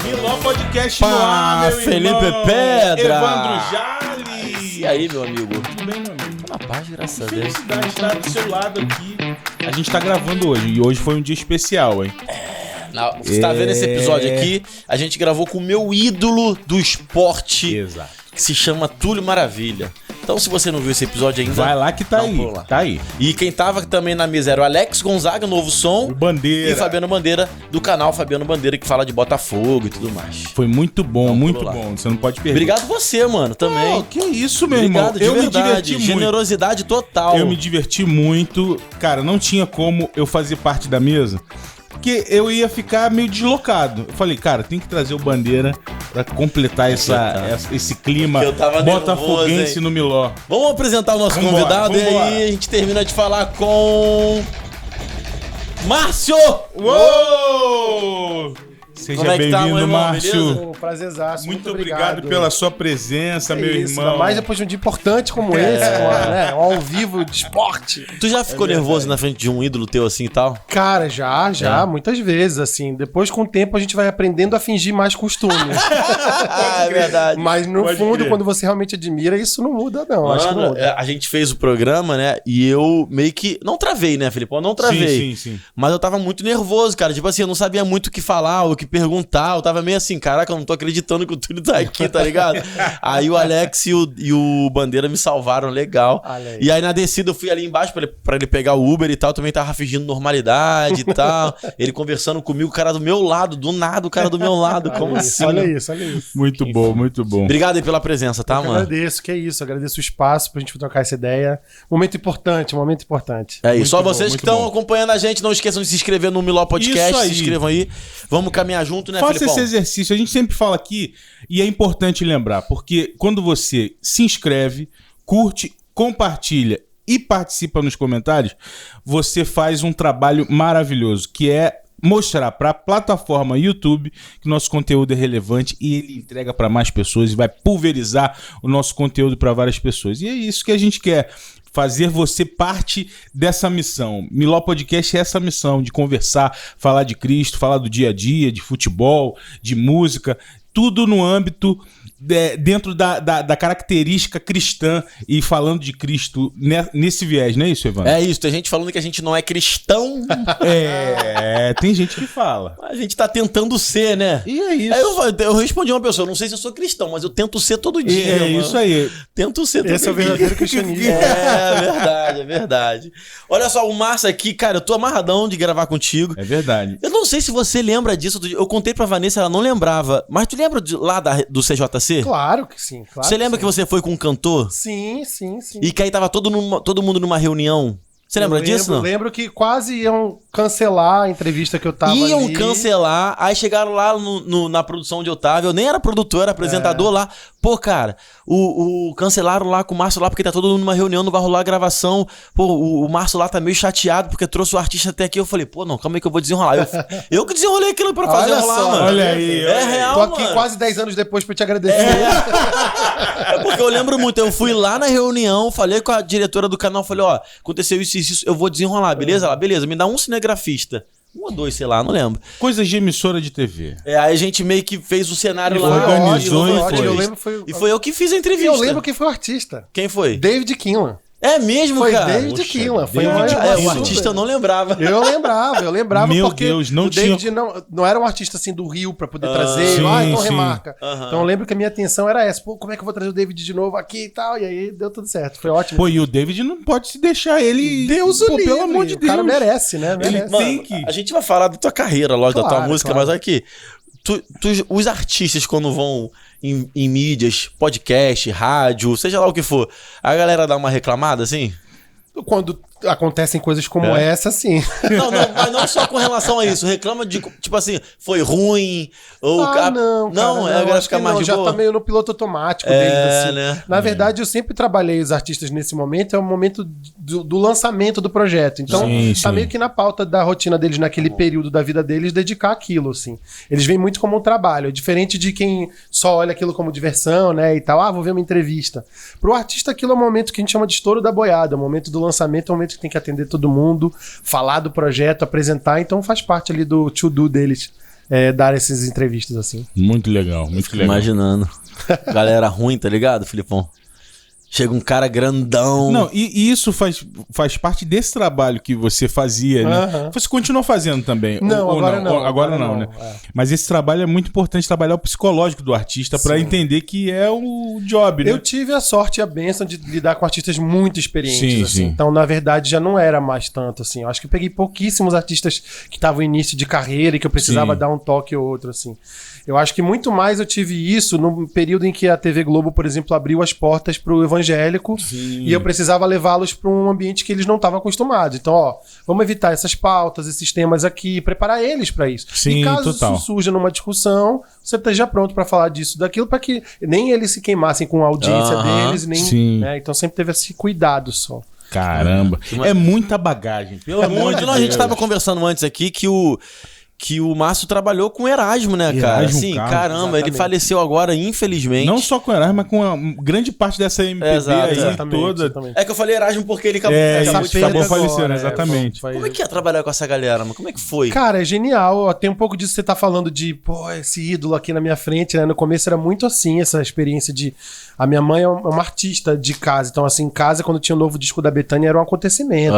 Miló Podcast no ar, meu Felipe irmão. Pedra. Evandro Jales. E aí, meu amigo? Tudo bem, meu amigo? Tô na paz, graças a Deus. Felicidade estar do seu lado aqui. A gente tá gravando hoje, e hoje foi um dia especial, hein? Você tá vendo esse episódio aqui? A gente gravou com o meu ídolo do esporte, Exato. que se chama Túlio Maravilha. Então, se você não viu esse episódio ainda... Vai lá que tá não, aí, pula lá. tá aí. E quem tava também na mesa era o Alex Gonzaga, Novo Som. O Bandeira. E Fabiano Bandeira, do canal Fabiano Bandeira, que fala de Botafogo e tudo mais. Foi muito bom, Não, muito pula lá. bom. Você não pode perder. Obrigado você, mano, também. Oh, que isso, meu Obrigado, irmão. de Eu verdade. me diverti muito. Generosidade total. Eu me diverti muito. Cara, não tinha como eu fazer parte da mesa, porque eu ia ficar meio deslocado. Eu falei, cara, tem que trazer o Bandeira pra completar esse clima Eu tava botafoguense nervoso, hein? no Miló. Vamos apresentar o nosso Vambora, convidado vambora. e aí a gente termina de falar com... Márcio! Uou! Seja Como é que tá, meu bem-vindo, irmão? Márcio. Beleza? Um prazerzaço. Muito obrigado pela sua presença, meu Isso, irmão. ainda mais depois de um dia importante como esse, né? Um ao vivo de esporte. Tu já ficou nervoso na frente de um ídolo teu assim e tal? Cara, já, muitas vezes, assim. Depois, com o tempo, a gente vai aprendendo a fingir mais costume. É verdade. Mas, no Pode fundo, crer. quando você realmente admira, isso não muda, não. Acho que não Mano, muda. a gente fez o programa, né? E eu meio que... Não travei, né, Felipe? Eu não travei. Sim. Mas eu tava muito nervoso, cara. Tipo assim, eu não sabia muito o que falar, o que perguntar. Eu tava meio assim, caraca, eu não tô acreditando que o Túlio tá aqui, tá ligado? Aí o Alex e o Bandeira me salvaram legal. Olha aí. E aí na descida eu fui ali embaixo pra ele pegar o Uber e tal. Também tava fingindo normalidade e tal. Ele conversando comigo, o cara do meu lado. Do nada, o cara do meu lado. Como Olha assim? isso, olha isso, olha isso. Muito bom, muito bom. Obrigado aí pela presença, tá, Eu mano? agradeço, que é isso. Agradeço o espaço pra gente trocar essa ideia. Momento importante, momento importante. É isso. Muito Só bom, vocês que muito estão bom. acompanhando a gente, não esqueçam de se inscrever no Miló Podcast. Isso aí. Se inscrevam aí. Vamos caminhar junto, né, Faça Felipão? esse exercício. A gente sempre fala aqui, e é importante lembrar, porque quando você se inscreve, curte, compartilha e participa nos comentários, você faz um trabalho maravilhoso, que é mostrar para a plataforma YouTube que nosso conteúdo é relevante e ele entrega para mais pessoas e vai pulverizar o nosso conteúdo para várias pessoas. E é isso que a gente quer. Fazer você parte dessa missão. Miló Podcast é essa missão de conversar, falar de Cristo, falar do dia a dia, de futebol, de música, tudo no âmbito dentro da característica cristã e falando de Cristo nesse viés, não é isso, Evandro? É isso. Tem gente falando que a gente não é cristão. Tem gente que fala. A gente tá tentando ser, né? E é isso. Aí eu respondi uma pessoa, não sei se eu sou cristão, mas eu tento ser todo dia. É mano. isso aí. Tento ser todo Esse é o dia. verdadeiro cristianismo. É verdade, é verdade. Olha só, o Márcio aqui, cara, eu tô amarradão de gravar contigo. É verdade. Eu não sei se você lembra disso. Eu contei pra Vanessa, ela não lembrava. Mas tu lembra lá do CJC? Claro que sim. Claro Você lembra que você foi com um cantor? Sim. E que aí tava todo mundo numa reunião? Você lembra disso, não? Eu lembro que quase iam cancelar a entrevista que eu tava Iam ali. cancelar, aí chegaram lá na produção onde eu tava, eu nem era produtor, era apresentador lá. Pô, cara, cancelaram lá com o Márcio lá, porque tá todo mundo numa reunião, não vai rolar a gravação. Pô, o Márcio lá tá meio chateado, porque trouxe o artista até aqui. Eu falei, pô, não, calma aí que eu vou desenrolar. Eu que desenrolei aquilo pra fazer Olha rolar, só, mano. olha aí, É real, Tô aqui mano. quase 10 anos depois pra te agradecer. É porque eu lembro muito, eu fui lá na reunião, falei com a diretora do canal, falei, ó, aconteceu isso, eu vou desenrolar, beleza? Ela, beleza, me dá um cinegrafista. Um ou dois, sei lá, não lembro. Coisas de emissora de TV. Aí a gente meio que fez o cenário Foi lá. Organizou e e foi. foi. Eu lembro foi... E foi eu que fiz a E entrevista. eu lembro quem foi o artista. Quem foi? David Kinlan. É mesmo, Foi cara? David Poxa, Kinlan. Foi David uma... É, o Kinlan. artista eu não lembrava. Eu lembrava Meu porque Deus, não o David não era um artista assim do Rio pra poder trazer. sim, Então sim. remarca. Aham. Então eu lembro que a minha atenção era essa. Pô, como é que eu vou trazer o David de novo aqui e tal? E aí deu tudo certo. Foi ótimo. Pô, e o David não pode se deixar ele... Deus Pô, o livre. pelo amor de O cara Deus. merece, né? Ele Merece. Mano, tem que- a gente vai falar da tua carreira, lógico, da tua Claro, música, claro. mas aqui, os artistas quando vão em mídias, podcast, rádio, seja lá o que for, a galera dá uma reclamada, assim? Quando acontecem coisas como essa, sim. Não, mas não só com relação a isso. Reclama de, tipo assim, foi ruim, ou... Não, cara, não, a galera acho fica que mais não, de já boa. tá meio no piloto automático É, deles, assim. né? Na verdade, eu sempre trabalhei os artistas nesse momento, é o momento do lançamento do projeto. Então, Sim, tá sim. meio que na pauta da rotina deles, naquele período da vida deles, dedicar aquilo, assim. Eles veem muito como um trabalho, é diferente de quem só olha aquilo como diversão, né, e tal. Ah, vou ver uma entrevista. Pro artista, aquilo é um momento que a gente chama de estouro da boiada, é o momento do lançamento, é o momento momento que tem que atender todo mundo, falar do projeto, apresentar, então faz parte ali do to-do deles dar essas entrevistas assim. Muito legal, muito legal. Imaginando. Galera ruim, tá ligado, Filipão? Chega um cara grandão. Não, e isso faz parte desse trabalho que você fazia, né? Você continua fazendo também. Não, ou agora não. Agora não, né? Mas esse trabalho é muito importante, trabalhar o psicológico do artista pra entender que é o job, né? Eu tive a sorte e a bênção de lidar com artistas muito experientes, Sim, assim. sim. Então, na verdade, já não era mais tanto, assim. Eu acho que eu peguei pouquíssimos artistas que estavam em início de carreira e que eu precisava dar um toque ou outro, assim. Eu acho que muito mais eu tive isso no período em que a TV Globo, por exemplo, abriu as portas pro evangélico. Sim. E eu precisava levá-los para um ambiente que eles não estavam acostumados. Então, ó, vamos evitar essas pautas, esses temas aqui, preparar eles para isso. Sim, e caso total. isso surja numa discussão, você esteja pronto para falar disso, daquilo, para que nem eles se queimassem com a audiência deles, nem. Sim. Né? Então sempre teve esse cuidado só. Caramba. É muita bagagem. Pelo amor de Não, a gente tava conversando antes aqui que o Márcio trabalhou com o Erasmo, né, cara? Erasmo Assim, Carlos, caramba, exatamente. ele faleceu agora, infelizmente. Não só com o Erasmo, mas com a grande parte dessa MPB Exato, aí Exatamente, toda. exatamente. É que eu falei Erasmo porque ele acabou, É, acabou isso, de acabou falecer. falecendo, exatamente. Como é que é trabalhar com essa galera, mano? Como é que foi? Cara, é genial. Ó, tem um pouco disso que você tá falando de, pô, esse ídolo aqui na minha frente, né? No começo era muito assim, essa experiência de... A minha mãe é uma artista de casa. Então, assim, em casa, quando tinha o novo disco da Bethânia, era um acontecimento.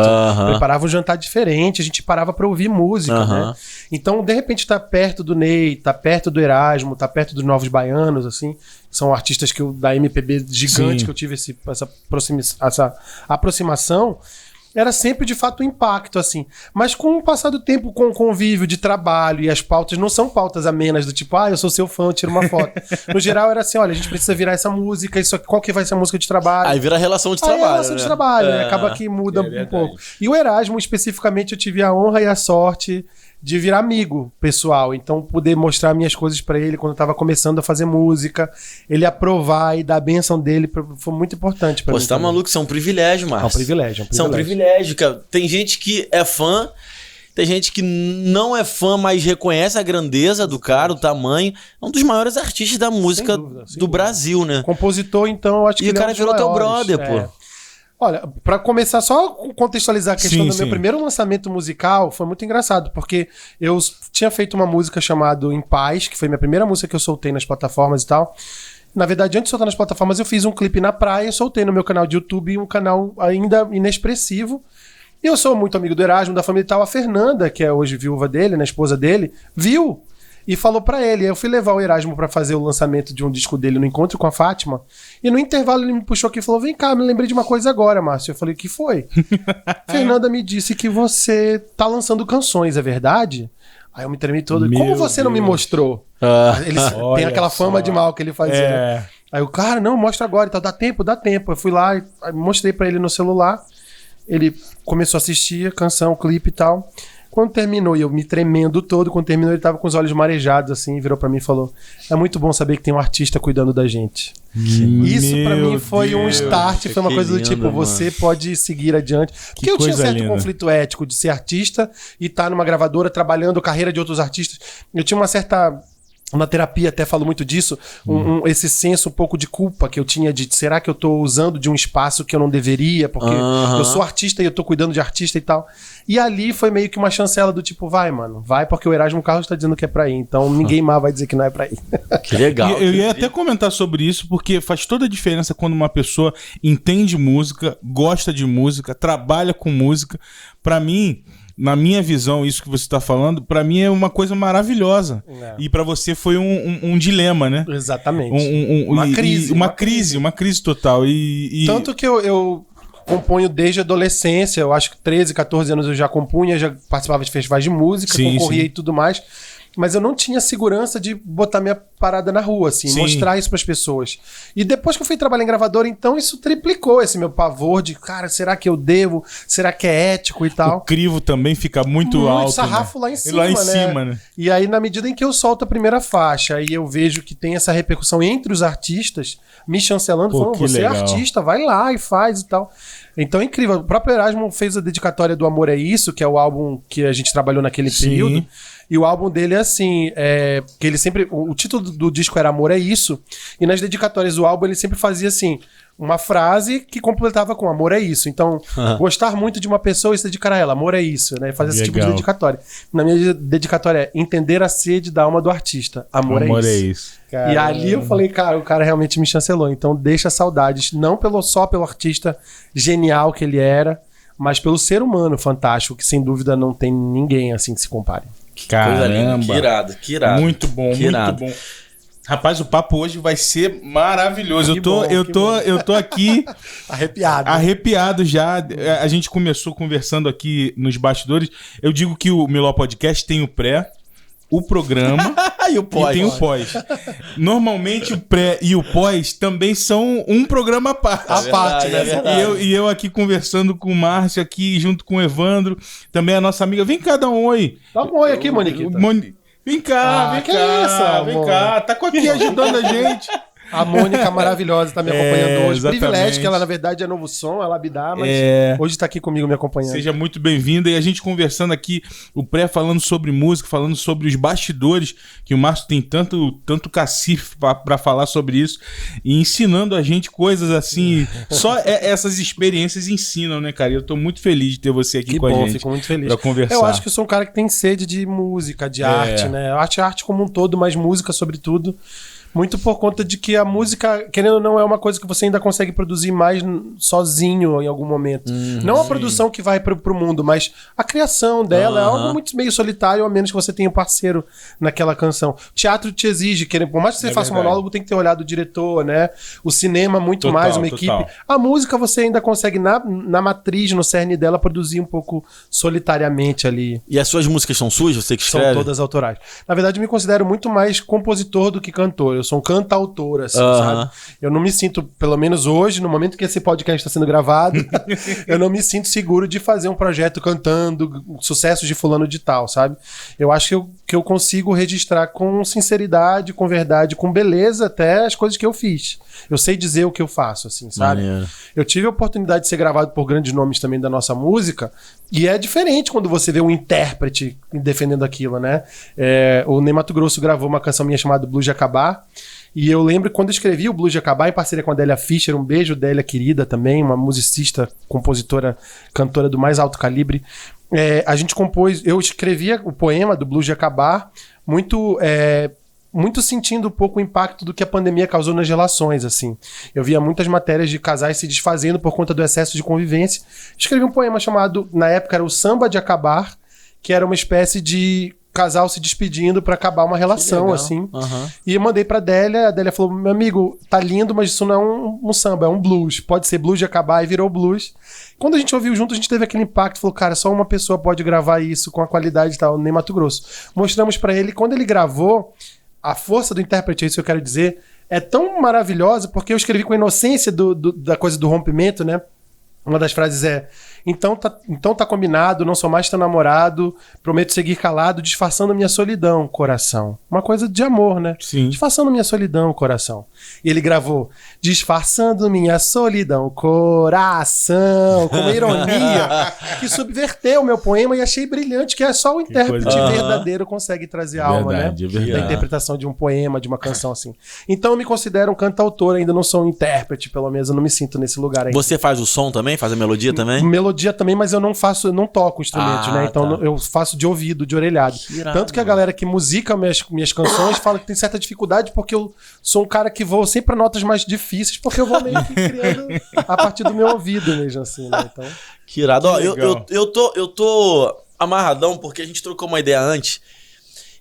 Preparava um jantar diferente, a gente parava pra ouvir música, né? Então, de repente, tá perto do Ney, tá perto do Erasmo, tá perto dos Novos Baianos, assim. São artistas da MPB gigante, Sim. que eu tive essa aproximação. Era sempre, de fato, um impacto, assim. Mas com o passar do tempo, com o convívio de trabalho e as pautas, não são pautas amenas do tipo, eu sou seu fã, eu tiro uma foto. No geral, era assim, olha, a gente precisa virar essa música, isso aqui, qual que vai ser a música de trabalho? Aí vira relação de Aí trabalho, é relação de trabalho, né? Acaba que muda um pouco. E o Erasmo, especificamente, eu tive a honra e a sorte de virar amigo pessoal, então poder mostrar minhas coisas pra ele quando eu tava começando a fazer música, ele aprovar e dar a bênção dele foi muito importante pra mim. Pô, você tá também. maluco, isso é um privilégio, Márcio. É um privilégio, Isso é um privilégio, cara. Tem gente que é fã, tem gente que não é fã, mas reconhece a grandeza do cara, o tamanho. É um dos maiores artistas da música Sem dúvida. do Brasil, né? Compositor, então, eu acho que E o ele cara é um dos virou teu maiores. brother, pô. Olha, pra começar, só contextualizar a questão Sim, do meu sim. primeiro lançamento musical, foi muito engraçado, porque eu tinha feito uma música chamada Em Paz, que foi minha primeira música que eu soltei nas plataformas e tal. Na verdade, antes de soltar nas plataformas, eu fiz um clipe na praia, soltei no meu canal de YouTube, um canal ainda inexpressivo. E eu sou muito amigo do Erasmo, da família e tal. A Fernanda, que é hoje viúva dele, né, esposa dele, viu e falou pra ele. Eu fui levar o Erasmo pra fazer o lançamento de um disco dele no Encontro com a Fátima. E no intervalo ele me puxou aqui e falou: vem cá, me lembrei de uma coisa agora, Márcio. Eu falei: que foi? Fernanda me disse que você tá lançando canções, é verdade? Aí eu me tremi todo. Meu Como você não me Deus. mostrou? Ele tem Olha aquela fama só. de mal que ele fazia. Né? Aí o cara, não, mostra agora e tal. Dá tempo, dá tempo. Eu fui lá e mostrei pra ele no celular. Ele começou a assistir a canção, o clipe e tal. Quando terminou, e eu me tremendo todo, quando terminou ele tava com os olhos marejados, assim, virou pra mim e falou: é muito bom saber que tem um artista cuidando da gente. Isso pra mim foi um start, foi uma que coisa do lindo, tipo, mano. você pode seguir adiante. Porque eu tinha coisa certo linda. conflito ético de ser artista e estar numa gravadora trabalhando a carreira de outros artistas. Eu tinha uma certa... Na terapia até falo muito disso, esse senso um pouco de culpa que eu tinha de será que eu tô usando de um espaço que eu não deveria, porque eu sou artista e eu tô cuidando de artista e tal. E ali foi meio que uma chancela do tipo, vai, mano, vai, porque o Erasmo Carlos tá dizendo que é pra ir, então ninguém mais vai dizer que não é pra ir. Que legal. E eu ia até comentar sobre isso, porque faz toda a diferença quando uma pessoa entende música, gosta de música, trabalha com música. Pra mim, na minha visão, isso que você tá falando, pra mim é uma coisa maravilhosa. É. E pra você foi um dilema, né? Exatamente. Uma crise total. Tanto que eu componho desde a adolescência, eu acho que 13, 14 anos eu já compunha, já participava de festivais de música, concorria e tudo mais. Mas eu não tinha segurança de botar minha parada na rua, assim, mostrar isso pras pessoas. E depois que eu fui trabalhar em gravadora, então isso triplicou esse meu pavor de, cara, será que eu devo? Será que é ético e tal? O crivo também fica muito alto. Sarrafo, né? lá em cima, Lá em cima, né? E aí, na medida em que eu solto a primeira faixa, aí eu vejo que tem essa repercussão entre os artistas, me chancelando, Pô, falando, que você legal. é artista, vai lá e faz e tal. Então é incrível. O próprio Erasmo fez a dedicatória do Amor é Isso, que é o álbum que a gente trabalhou naquele período. E o álbum dele é assim, que ele sempre... O título do disco era Amor é Isso, e nas dedicatórias do álbum ele sempre fazia assim, uma frase que completava com amor é isso. Então, gostar muito de uma pessoa e se dedicar a ela, amor é isso, né? Fazer esse tipo de dedicatória. Na minha dedicatória é entender a sede da alma do artista. Amor é isso. Caramba. E ali eu falei, cara, o cara realmente me chancelou. Então deixa saudades, não só pelo artista genial que ele era, mas pelo ser humano fantástico, que sem dúvida não tem ninguém assim que se compare. Caramba. Que irado. Muito bom, muito bom. Rapaz, o papo hoje vai ser maravilhoso. Eu tô aqui arrepiado já. A gente começou conversando aqui nos bastidores. Eu digo que o Miló Podcast tem o pré, o programa e o pós. E tem o pós. Normalmente o pré e o pós também são um programa à parte. À parte, né? E eu aqui conversando com o Márcio aqui junto com o Evandro, também a nossa amiga. Vem cá dar um oi. Dá um oi aqui, Moniquita. Vem cá, vem cá, vem cá. Tá aqui ajudando a gente. A Mônica maravilhosa tá me acompanhando hoje. Exatamente. Privilégio que ela, na verdade, é novo som, ela me dá, mas hoje tá aqui comigo me acompanhando. Seja muito bem-vinda. E a gente conversando aqui, o pré falando sobre música, falando sobre os bastidores, que o Márcio tem tanto cacife pra falar sobre isso, e ensinando a gente coisas assim. Só essas experiências ensinam, né, cara? Eu tô muito feliz de ter você aqui com a gente. Fico muito feliz. Pra conversar. Eu acho que eu sou um cara que tem sede de música, de arte, né? Arte como um todo, mas música sobretudo. Muito por conta de que a música, querendo ou não, é uma coisa que você ainda consegue produzir mais sozinho em algum momento. Não a produção que vai pro mundo, mas a criação dela é algo muito meio solitário, a menos que você tenha um parceiro naquela canção. Teatro te exige, por mais que você faça um monólogo, tem que ter olhado o diretor, né? O cinema, muito mais, uma equipe. A música você ainda consegue, na matriz, no cerne dela, produzir um pouco solitariamente ali. E as suas músicas são suas? Você que escreve? São todas autorais. Na verdade, eu me considero muito mais compositor do que cantor. Eu sou um cantautor, assim, sabe? Eu não me sinto, pelo menos hoje, no momento que esse podcast está sendo gravado, eu não me sinto seguro de fazer um projeto cantando sucessos de fulano de tal, sabe? Eu acho que eu consigo registrar com sinceridade, com verdade, com beleza até as coisas que eu fiz. Eu sei dizer o que eu faço, assim, sabe? Eu tive a oportunidade de ser gravado por grandes nomes também da nossa música, e é diferente quando você vê um intérprete defendendo aquilo, né? O Ney Matogrosso gravou uma canção minha chamada Blues de Acabar, e eu lembro quando eu escrevi o Blues de Acabar em parceria com a Délia Fischer, um beijo, Délia querida também, uma musicista, compositora, cantora do mais alto calibre. A gente compôs, eu escrevia o poema do Blues de Acabar muito sentindo um pouco o impacto do que a pandemia causou nas relações, assim. Eu via muitas matérias de casais se desfazendo por conta do excesso de convivência. Escrevi um poema chamado, na época era o Samba de Acabar, que era uma espécie de casal se despedindo pra acabar uma relação, assim. E eu mandei pra Délia, a Délia falou, meu amigo, tá lindo, mas isso não é um samba, é um blues. Pode ser blues de acabar, e virou blues. Quando a gente ouviu junto, a gente teve aquele impacto, falou, cara, só uma pessoa pode gravar isso com a qualidade e tal, nem Mato Grosso. Mostramos pra ele, quando ele gravou, a força do intérprete, é isso que eu quero dizer, é tão maravilhosa, porque eu escrevi com a inocência da coisa do rompimento, né? Uma das frases é, então tá combinado, não sou mais teu namorado, prometo seguir calado, disfarçando minha solidão, coração. Uma coisa de amor, né? Sim. Disfarçando minha solidão, coração. E ele gravou, disfarçando minha solidão, coração, com uma ironia que subverteu o meu poema e achei brilhante, que é só o intérprete verdadeiro consegue trazer alma, né? Da interpretação de um poema, de uma canção assim. Então eu me considero um cantautor, ainda não sou um intérprete, pelo menos eu não me sinto nesse lugar ainda. Você faz o som também? Faz a melodia também? Melodia também, mas eu não toco instrumentos, né? Então eu faço de ouvido, de orelhado. Tanto que a galera que musica minhas canções fala que tem certa dificuldade, porque eu sou um cara que vou sempre pra notas mais difíceis, porque eu vou meio que criando a partir do meu ouvido mesmo, assim, né? Então... Que irado. Ó, eu tô amarradão, porque a gente trocou uma ideia antes,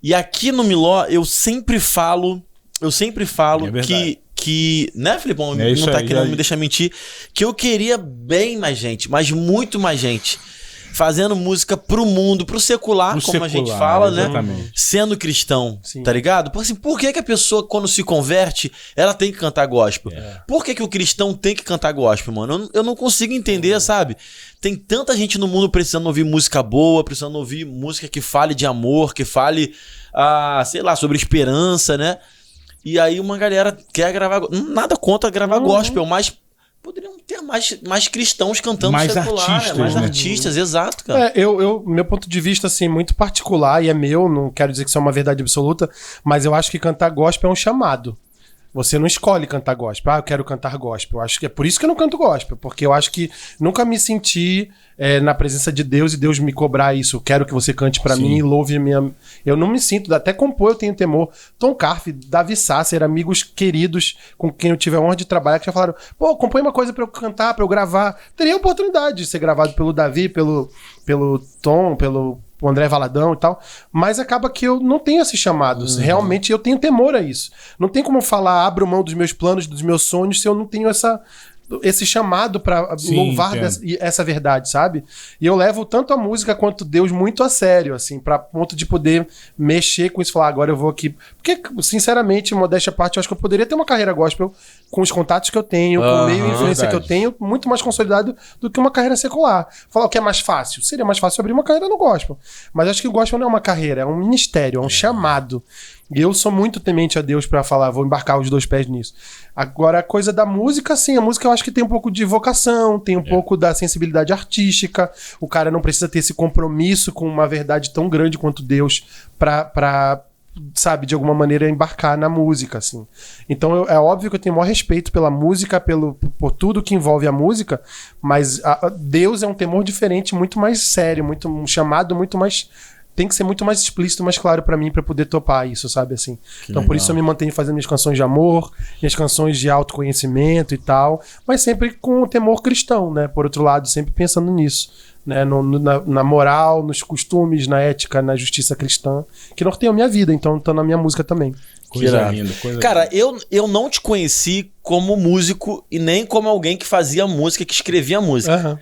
e aqui no Miló eu sempre falo que, né, Felipão? Não tá querendo me deixar mentir, que eu queria bem mais gente, mas muito mais gente, fazendo música pro mundo, pro secular, a gente fala, exatamente, né? Sendo cristão, tá ligado? Porque assim, por que a pessoa, quando se converte, ela tem que cantar gospel? Por que o cristão tem que cantar gospel, mano? Eu não consigo entender, sabe? Tem tanta gente no mundo precisando ouvir música boa, precisando ouvir música que fale de amor, que fale, sei lá, sobre esperança, né? E aí uma galera quer gravar... Nada contra gravar gospel, mas... poderiam ter mais cristãos cantando Mais secular, artistas, mais né? artistas, exato, cara. Meu ponto de vista, assim, muito particular, e é meu, não quero dizer que isso é uma verdade absoluta, mas eu acho que cantar gospel é um chamado. Você não escolhe cantar gospel. Eu quero cantar gospel. Eu acho que é por isso que eu não canto gospel, porque eu acho que nunca me senti na presença de Deus e Deus me cobrar isso. Eu quero que você cante pra mim e louve a minha... Eu não me sinto, até compor eu tenho temor. Tom Carf, Davi Sasser, amigos queridos com quem eu tive a honra de trabalhar, que já falaram, pô, compõe uma coisa pra eu cantar, pra eu gravar. Teria a oportunidade de ser gravado pelo Davi, pelo Tom, pelo André Valadão e tal, mas acaba que eu não tenho esses chamados. Realmente eu tenho temor a isso. Não tem como falar, abro mão dos meus planos, dos meus sonhos, se eu não tenho esse chamado pra louvar essa verdade, sabe? E eu levo tanto a música quanto Deus muito a sério, assim, pra ponto de poder mexer com isso, falar, agora eu vou aqui. Porque, sinceramente, modéstia à parte, eu acho que eu poderia ter uma carreira gospel com os contatos que eu tenho, com o meio e influência que eu tenho, muito mais consolidado do que uma carreira secular. Falar o que é mais fácil? Seria mais fácil abrir uma carreira no gospel. Mas acho que o gospel não é uma carreira, é um ministério, é um chamado. E eu sou muito temente a Deus pra falar, vou embarcar os 2 pés nisso. Agora, a coisa da música, sim, a música eu acho que tem um pouco de vocação, tem um pouco da sensibilidade artística, o cara não precisa ter esse compromisso com uma verdade tão grande quanto Deus pra sabe, de alguma maneira embarcar na música, assim. Então é óbvio que eu tenho o maior respeito pela música, por tudo que envolve a música, mas Deus é um temor diferente, muito mais sério, um chamado muito mais... Tem que ser muito mais explícito, mais claro pra mim, pra poder topar isso, sabe, assim. Então por isso eu me mantenho fazendo minhas canções de amor, minhas canções de autoconhecimento e tal, mas sempre com o temor cristão, né, por outro lado, sempre pensando nisso, né, na moral, nos costumes, na ética, na justiça cristã, que norteiam a minha vida, então tá na minha música também. Coisa linda, Cara, eu não te conheci como músico e nem como alguém que fazia música, que escrevia música.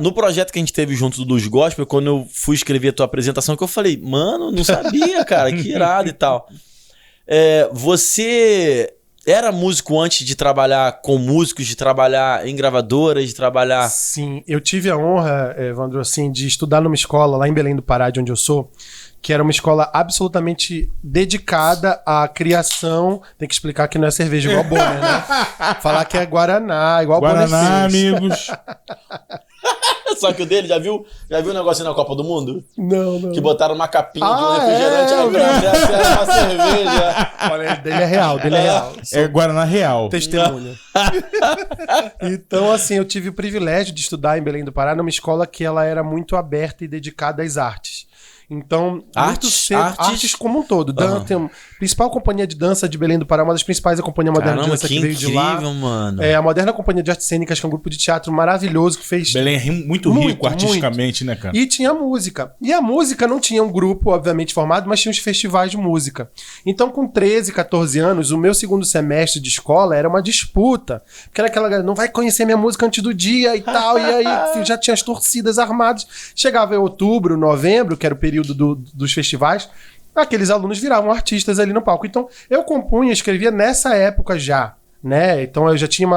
No projeto que a gente teve junto dos Gospel, quando eu fui escrever a tua apresentação, que eu falei, mano, não sabia, cara, que irado e tal. Você era músico antes de trabalhar com músicos, de trabalhar em gravadoras, de trabalhar... Sim, eu tive a honra, Evandro, assim, de estudar numa escola lá em Belém do Pará, de onde eu sou, que era uma escola absolutamente dedicada à criação. Tem que explicar que não é cerveja igual Bonner, né? Falar que é Guaraná, igual Guaraná, Bonner. amigos. Só que o dele, já viu o negocinho na Copa do Mundo? Não. Que botaram uma capinha de um refrigerante, aí era uma cerveja. Olha, dele é real. É Guaraná real. Testemunha. Então, assim, eu tive o privilégio de estudar em Belém do Pará numa escola que ela era muito aberta e dedicada às artes. Então, artes como um todo. Tem a principal companhia de dança de Belém do Pará, uma das principais, a Companhia Moderna de Dança, que veio de lá. Mano. A Moderna Companhia de Artes Cênicas, que é um grupo de teatro maravilhoso que fez... Belém é muito rico artisticamente, né, cara? E tinha música. E a música não tinha um grupo, obviamente, formado, mas tinha os festivais de música. Então, com 13, 14 anos, o meu segundo semestre de escola era uma disputa. Porque era aquela galera, não vai conhecer minha música antes do dia e tal. E aí já tinha as torcidas armadas. Chegava em outubro, novembro, que era o período dos festivais, aqueles alunos viravam artistas ali no palco. Então, eu compunha, escrevia nessa época já, né? Então, eu já tinha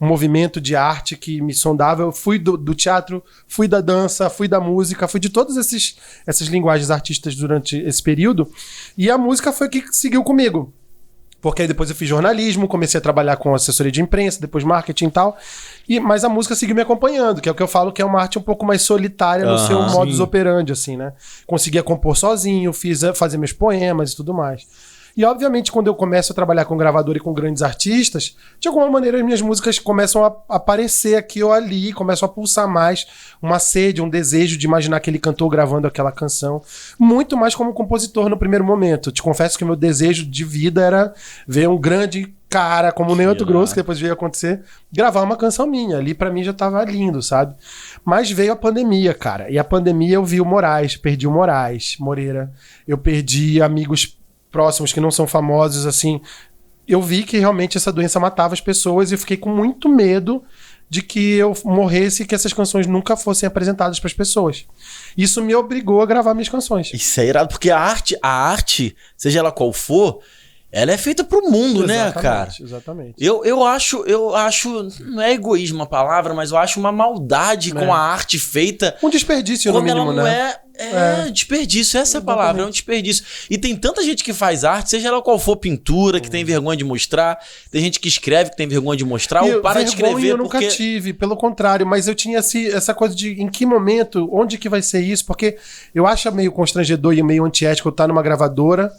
um movimento de arte que me sondava. Eu fui do teatro, fui da dança, fui da música, fui de todas essas linguagens artistas durante esse período. E a música foi que seguiu comigo. Porque aí depois eu fiz jornalismo, comecei a trabalhar com assessoria de imprensa, depois marketing e tal. Mas a música seguiu me acompanhando, que é o que eu falo que é uma arte um pouco mais solitária no seu modus operandi, assim, né? Conseguia compor sozinho, fazer meus poemas e tudo mais. E, obviamente, quando eu começo a trabalhar com gravador e com grandes artistas, de alguma maneira as minhas músicas começam a aparecer aqui ou ali, começam a pulsar mais uma sede, um desejo de imaginar aquele cantor gravando aquela canção. Muito mais como compositor no primeiro momento. Te confesso que o meu desejo de vida era ver um grande cara, como o Ney Mato Grosso, que depois veio acontecer, gravar uma canção minha. Ali pra mim já tava lindo, sabe? Mas veio a pandemia, cara. E a pandemia eu vi o Moraes, perdi o Moreira. Eu perdi amigos próximos que não são famosos, assim. Eu vi que realmente essa doença matava as pessoas e eu fiquei com muito medo de que eu morresse e que essas canções nunca fossem apresentadas para as pessoas. Isso me obrigou a gravar minhas canções. Isso é irado, porque a arte, seja ela qual for, ela é feita pro mundo, né, cara? Exatamente. Eu acho, não é egoísmo a palavra, mas eu acho uma maldade com a arte feita. Um desperdício, no mínimo, ela não né? Desperdício, essa é a palavra, é um desperdício. E tem tanta gente que faz arte, seja ela qual for pintura, que tem vergonha de mostrar, tem gente que escreve que tem vergonha de mostrar, ou para de escrever eu nunca tive, pelo contrário, mas eu tinha essa coisa de em que momento, onde que vai ser isso, porque eu acho meio constrangedor e meio antiético eu estar numa gravadora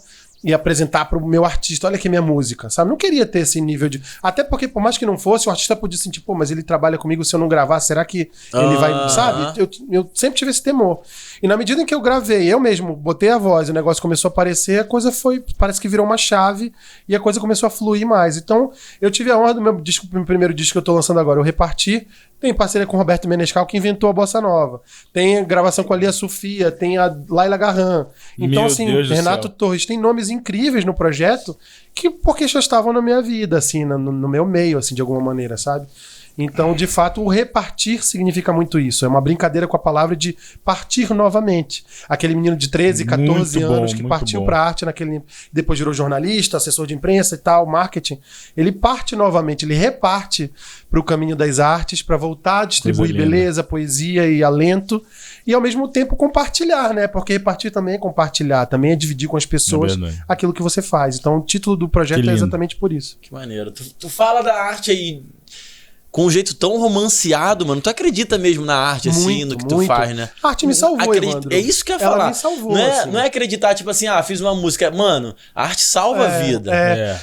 e apresentar pro meu artista, olha aqui minha música, sabe? Não queria ter esse nível de... Até porque, por mais que não fosse, o artista podia sentir, pô, mas ele trabalha comigo, se eu não gravar, será que ele vai... Sabe? Eu sempre tive esse temor. E na medida em que eu gravei, eu mesmo botei a voz, o negócio começou a aparecer, a coisa foi... Parece que virou uma chave e a coisa começou a fluir mais. Então, eu tive a honra do meu primeiro disco que eu tô lançando agora, eu Reparti. Tem parceria com o Roberto Menescal, que inventou a Bossa Nova. Tem gravação com a Lia Sofia, tem a Laila Garran. Então, Meu assim, Deus do Renato céu. Torres, tem nomes incríveis no projeto que porque já estavam na minha vida, assim, no meu meio, assim, de alguma maneira, sabe? Então, de fato, o repartir significa muito isso. É uma brincadeira com a palavra de partir novamente. Aquele menino de 13, 14 Muito anos bom, que muito partiu bom. pra arte depois virou jornalista, assessor de imprensa e tal, marketing. Ele parte novamente, ele reparte pro caminho das artes para voltar a distribuir Coisa linda. beleza, poesia e alento e ao mesmo tempo compartilhar, né? Porque repartir também é compartilhar, também é dividir com as pessoas É verdade. aquilo que você faz. Então o título do projeto Que é lindo. exatamente por isso. Que maneiro. Tu fala da arte aí com um jeito tão romanceado, mano. Tu acredita mesmo na arte, assim, Muito, no que tu muito. faz, né? A arte me salvou, Evandro. É isso que eu ia Ela falar. me salvou, não, assim. não é acreditar, tipo assim, fiz uma música. Mano, a arte salva a vida.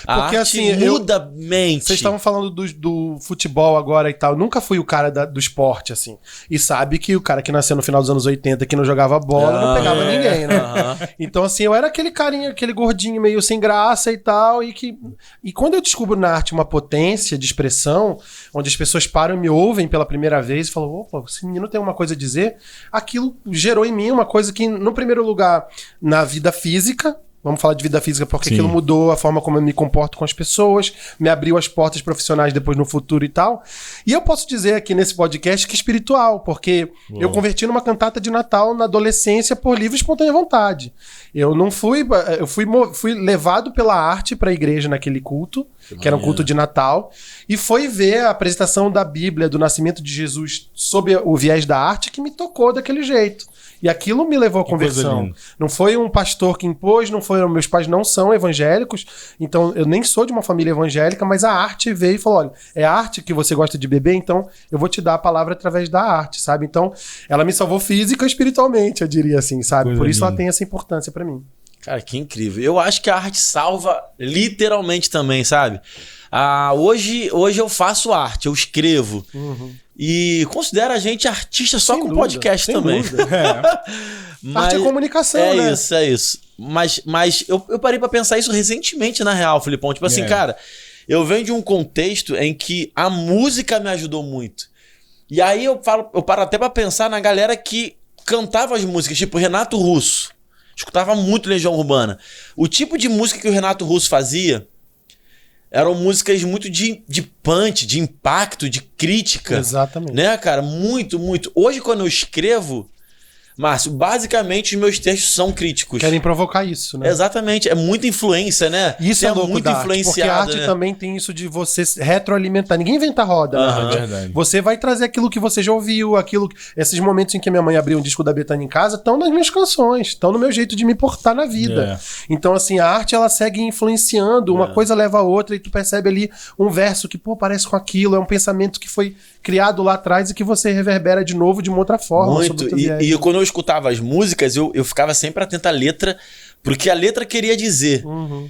A Porque, arte assim, muda a mente. Vocês estavam falando do futebol agora e tal. Eu nunca fui o cara do esporte, assim. E sabe que o cara que nasceu no final dos anos 80, que não jogava bola, não pegava ninguém, né? Então, assim, eu era aquele carinha, aquele gordinho meio sem graça e tal. E quando eu descubro na arte uma potência de expressão, onde as pessoas param e me ouvem pela primeira vez e falam, opa, esse menino tem uma coisa a dizer, aquilo gerou em mim uma coisa que, no primeiro lugar, na vida física, vamos falar de vida física porque Sim. aquilo mudou a forma como eu me comporto com as pessoas, me abriu as portas profissionais depois no futuro e tal. E eu posso dizer aqui nesse podcast que espiritual, porque eu converti numa cantata de Natal na adolescência por livre e espontânea vontade. Eu não fui, eu fui levado pela arte para a igreja naquele culto, que era um culto de Natal, e foi ver a apresentação da Bíblia, do nascimento de Jesus sob o viés da arte que me tocou daquele jeito. E aquilo me levou à coisa conversão. linda. Não foi um pastor que impôs, meus pais não são evangélicos, então eu nem sou de uma família evangélica, mas a arte veio e falou, olha, é a arte que você gosta de beber, então eu vou te dar a palavra através da arte, sabe? Então, ela me salvou física e espiritualmente, eu diria assim, sabe? Coisa Por isso ela linda. tem essa importância pra mim. Cara, que incrível. Eu acho que a arte salva literalmente também, sabe? Hoje eu faço arte, eu escrevo. E considero a gente artista só Sem com dúvida, podcast sem também. dúvida. Mas Arte é comunicação, é né? isso, é isso. Mas eu parei pra pensar isso recentemente, na real, Filipão. Tipo assim, cara, eu venho de um contexto em que a música me ajudou muito. E aí eu paro até pra pensar na galera que cantava as músicas, tipo Renato Russo. Escutava muito Legião Urbana. O tipo de música que o Renato Russo fazia eram músicas muito de punch, de impacto, de crítica. Exatamente. Né, cara? Muito, muito. Hoje, quando eu escrevo, Márcio, basicamente os meus textos são críticos. Querem provocar isso, né? Exatamente. É muita influência, né? Isso Você é louco muito da arte, porque a influenciado, arte né? também tem isso de você se retroalimentar. Ninguém inventa roda, né? Aham. Verdade. Você vai trazer aquilo que você já ouviu, esses momentos em que minha mãe abriu um disco da Bethânia em casa, estão nas minhas canções, estão no meu jeito de me portar na vida. Então, assim, a arte, ela segue influenciando, uma coisa leva a outra, e tu percebe ali um verso que, pô, parece com aquilo, é um pensamento que foi criado lá atrás e que você reverbera de novo de uma outra forma. Muito. sobre o teu viés. E quando eu escutava as músicas, eu ficava sempre atento à letra, porque a letra queria dizer.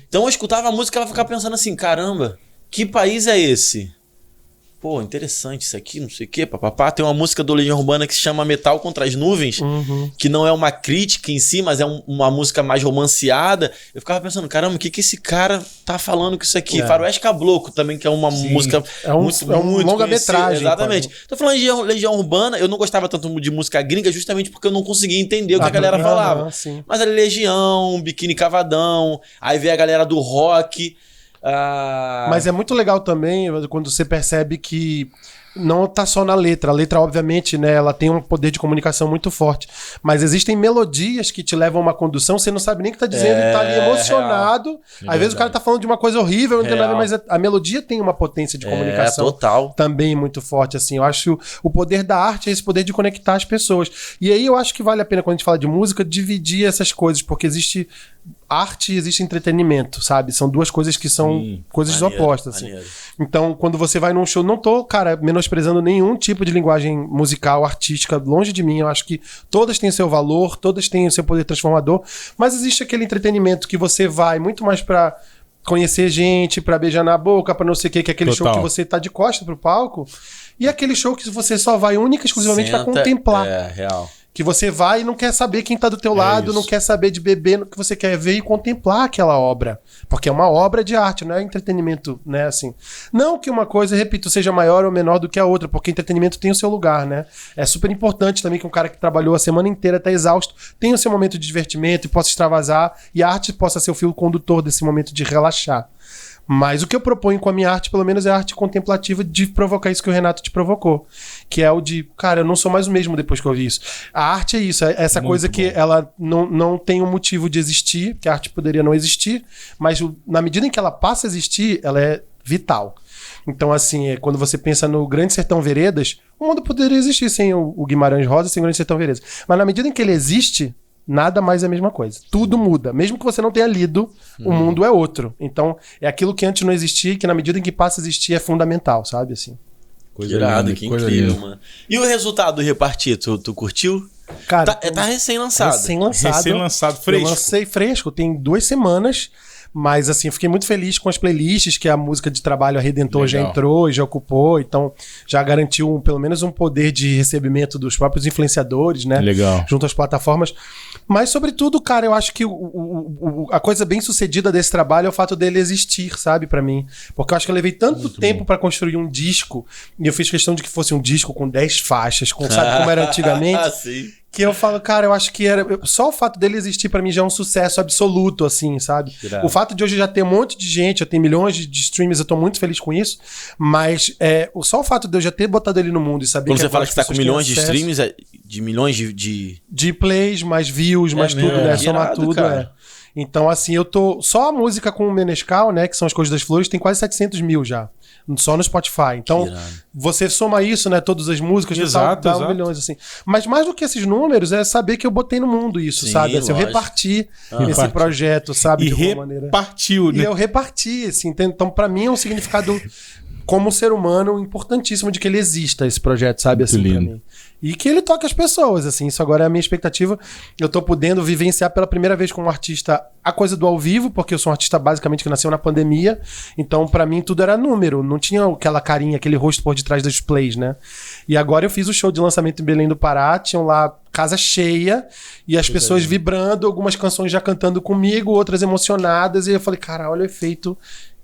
Então eu escutava a música e ela ficava pensando assim, caramba, que país é esse? Pô, interessante isso aqui, não sei o quê, papapá. Tem uma música do Legião Urbana que se chama Metal contra as Nuvens, que não é uma crítica em si, mas é uma música mais romanceada. Eu ficava pensando, caramba, o que esse cara tá falando com isso aqui? Faroeste Caboclo também, que é uma música É um longa-metragem, conhecida. Exatamente. Tô falando de Legião Urbana, eu não gostava tanto de música gringa justamente porque eu não conseguia entender o que a galera falava. Sim. Mas era Legião, Biquíni Cavadão, aí veio a galera do rock. Mas é muito legal também quando você percebe que não tá só na letra. A letra, obviamente, né, ela tem um poder de comunicação muito forte. Mas existem melodias que te levam a uma condução, você não sabe nem o que tá dizendo e tá ali emocionado. Às vezes o cara tá falando de uma coisa horrível, não tem nada a ver, mas a melodia tem uma potência de comunicação total. também muito forte, assim. Eu acho que o poder da arte é esse poder de conectar as pessoas. E aí eu acho que vale a pena, quando a gente fala de música, dividir essas coisas, porque existe arte e existe entretenimento, sabe? São duas coisas que são coisas opostas, assim. Então, quando você vai num show, não tô, cara, menosprezando nenhum tipo de linguagem musical, artística, longe de mim. Eu acho que todas têm seu valor, todas têm o seu poder transformador, mas existe aquele entretenimento que você vai muito mais pra conhecer gente, pra beijar na boca, pra não sei o que é aquele show que você tá de costa pro palco, e aquele show que você só vai única e exclusivamente pra contemplar. Real. Que você vai e não quer saber quem tá do teu lado, não quer saber de beber, que você quer ver e contemplar aquela obra. Porque é uma obra de arte, não é entretenimento, né, assim. Não que uma coisa, repito, seja maior ou menor do que a outra, porque entretenimento tem o seu lugar, né. É super importante também que um cara que trabalhou a semana inteira, tá exausto, tenha o seu momento de divertimento e possa extravasar, e a arte possa ser o fio condutor desse momento de relaxar. Mas o que eu proponho com a minha arte, pelo menos, é a arte contemplativa de provocar isso que o Renato te provocou. Que é o de, cara, eu não sou mais o mesmo depois que eu vi isso. A arte é isso, é essa coisa que ela não tem um motivo de existir, que a arte poderia não existir, mas na medida em que ela passa a existir, ela é vital. Então, assim, quando você pensa no Grande Sertão Veredas, o mundo poderia existir sem o Guimarães Rosa, sem o Grande Sertão Veredas. Mas na medida em que ele existe, nada mais é a mesma coisa. Tudo muda. Mesmo que você não tenha lido, o mundo é outro. Então, é aquilo que antes não existia, que na medida em que passa a existir é fundamental, sabe? Assim. Coisa irado, que incrível, mano. E o resultado do Repartir, tu curtiu? Cara, tá recém-lançado. Recém-lançado, fresco. Eu lancei fresco, tem 2 semanas. Mas, assim, eu fiquei muito feliz com as playlists, que a música de trabalho A Redentor já entrou e já ocupou. Então, já garantiu pelo menos um poder de recebimento dos próprios influenciadores, né? Legal. Junto às plataformas. Mas, sobretudo, cara, eu acho que a coisa bem sucedida desse trabalho é o fato dele existir, sabe, pra mim. Porque eu acho que eu levei tanto tempo pra construir um disco, e eu fiz questão de que fosse um disco com 10 faixas, sabe como era antigamente? Sim. Que eu falo, cara, eu acho que só o fato dele existir pra mim já é um sucesso absoluto, assim, sabe? O fato de hoje já ter um monte de gente, eu tenho milhões de streams, eu tô muito feliz com isso, mas só o fato de eu já ter botado ele no mundo e saber quando que você fala que você tá com milhões de acesso, streams, de milhões de plays, mais views, mais tudo, né? Somar irado, tudo, cara. Então, assim, eu tô... Só a música com o Menescal, né, que são As Coisas das Flores, tem quase 700 mil já. Só no Spotify. Então, você soma isso, né? Todas as músicas, dá 1 milhão, assim. Mas mais do que esses números, é saber que eu botei no mundo isso, sabe? Assim, eu reparti esse projeto, sabe? De alguma maneira. Repartiu, né? E eu reparti, assim. Então, pra mim, é um significado, como ser humano, importantíssimo de que ele exista, esse projeto, sabe? Muito assim, lindo. pra mim. E que ele toque as pessoas, assim. Isso agora é a minha expectativa. Eu tô podendo vivenciar pela primeira vez como artista a coisa do ao vivo, porque eu sou um artista basicamente que nasceu na pandemia. Então, pra mim, tudo era número. Não tinha aquela carinha, aquele rosto por detrás dos plays, né? E agora eu fiz o show de lançamento em Belém do Pará. Tinham lá casa cheia e as pessoas vibrando, algumas canções já cantando comigo, outras emocionadas. E eu falei, cara, olha o efeito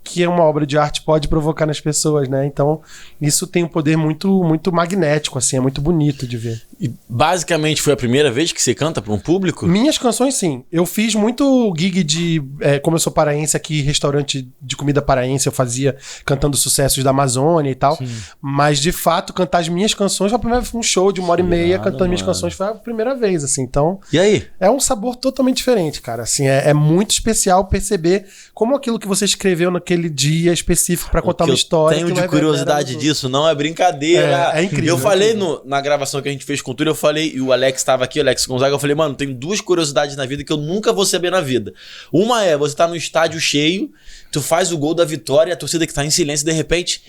que uma obra de arte pode provocar nas pessoas, né? Então, isso tem um poder muito, muito magnético, assim, é muito bonito de ver. E basicamente foi a primeira vez que você canta para um público? Minhas canções, sim. Eu fiz muito gig de... como eu sou paraense aqui, restaurante de comida paraense, eu fazia cantando sucessos da Amazônia e tal. Sim. Mas, de fato, cantar as minhas canções foi a primeira vez, foi um show de 1h30 cantando minhas canções, foi a primeira vez, assim. Então... E aí? É um sabor totalmente diferente, cara. Assim, é muito especial perceber como aquilo que você escreveu naquele dia específico pra contar uma história. Tenho de curiosidade disso, não é brincadeira. É incrível. Eu falei na gravação que a gente fez com o Túlio, eu falei, e o Alex estava aqui, o Alex Gonzaga, eu falei, mano, tenho 2 curiosidades na vida que eu nunca vou saber na vida. Uma é, você tá no estádio cheio, tu faz o gol da vitória, a torcida que tá em silêncio, de repente...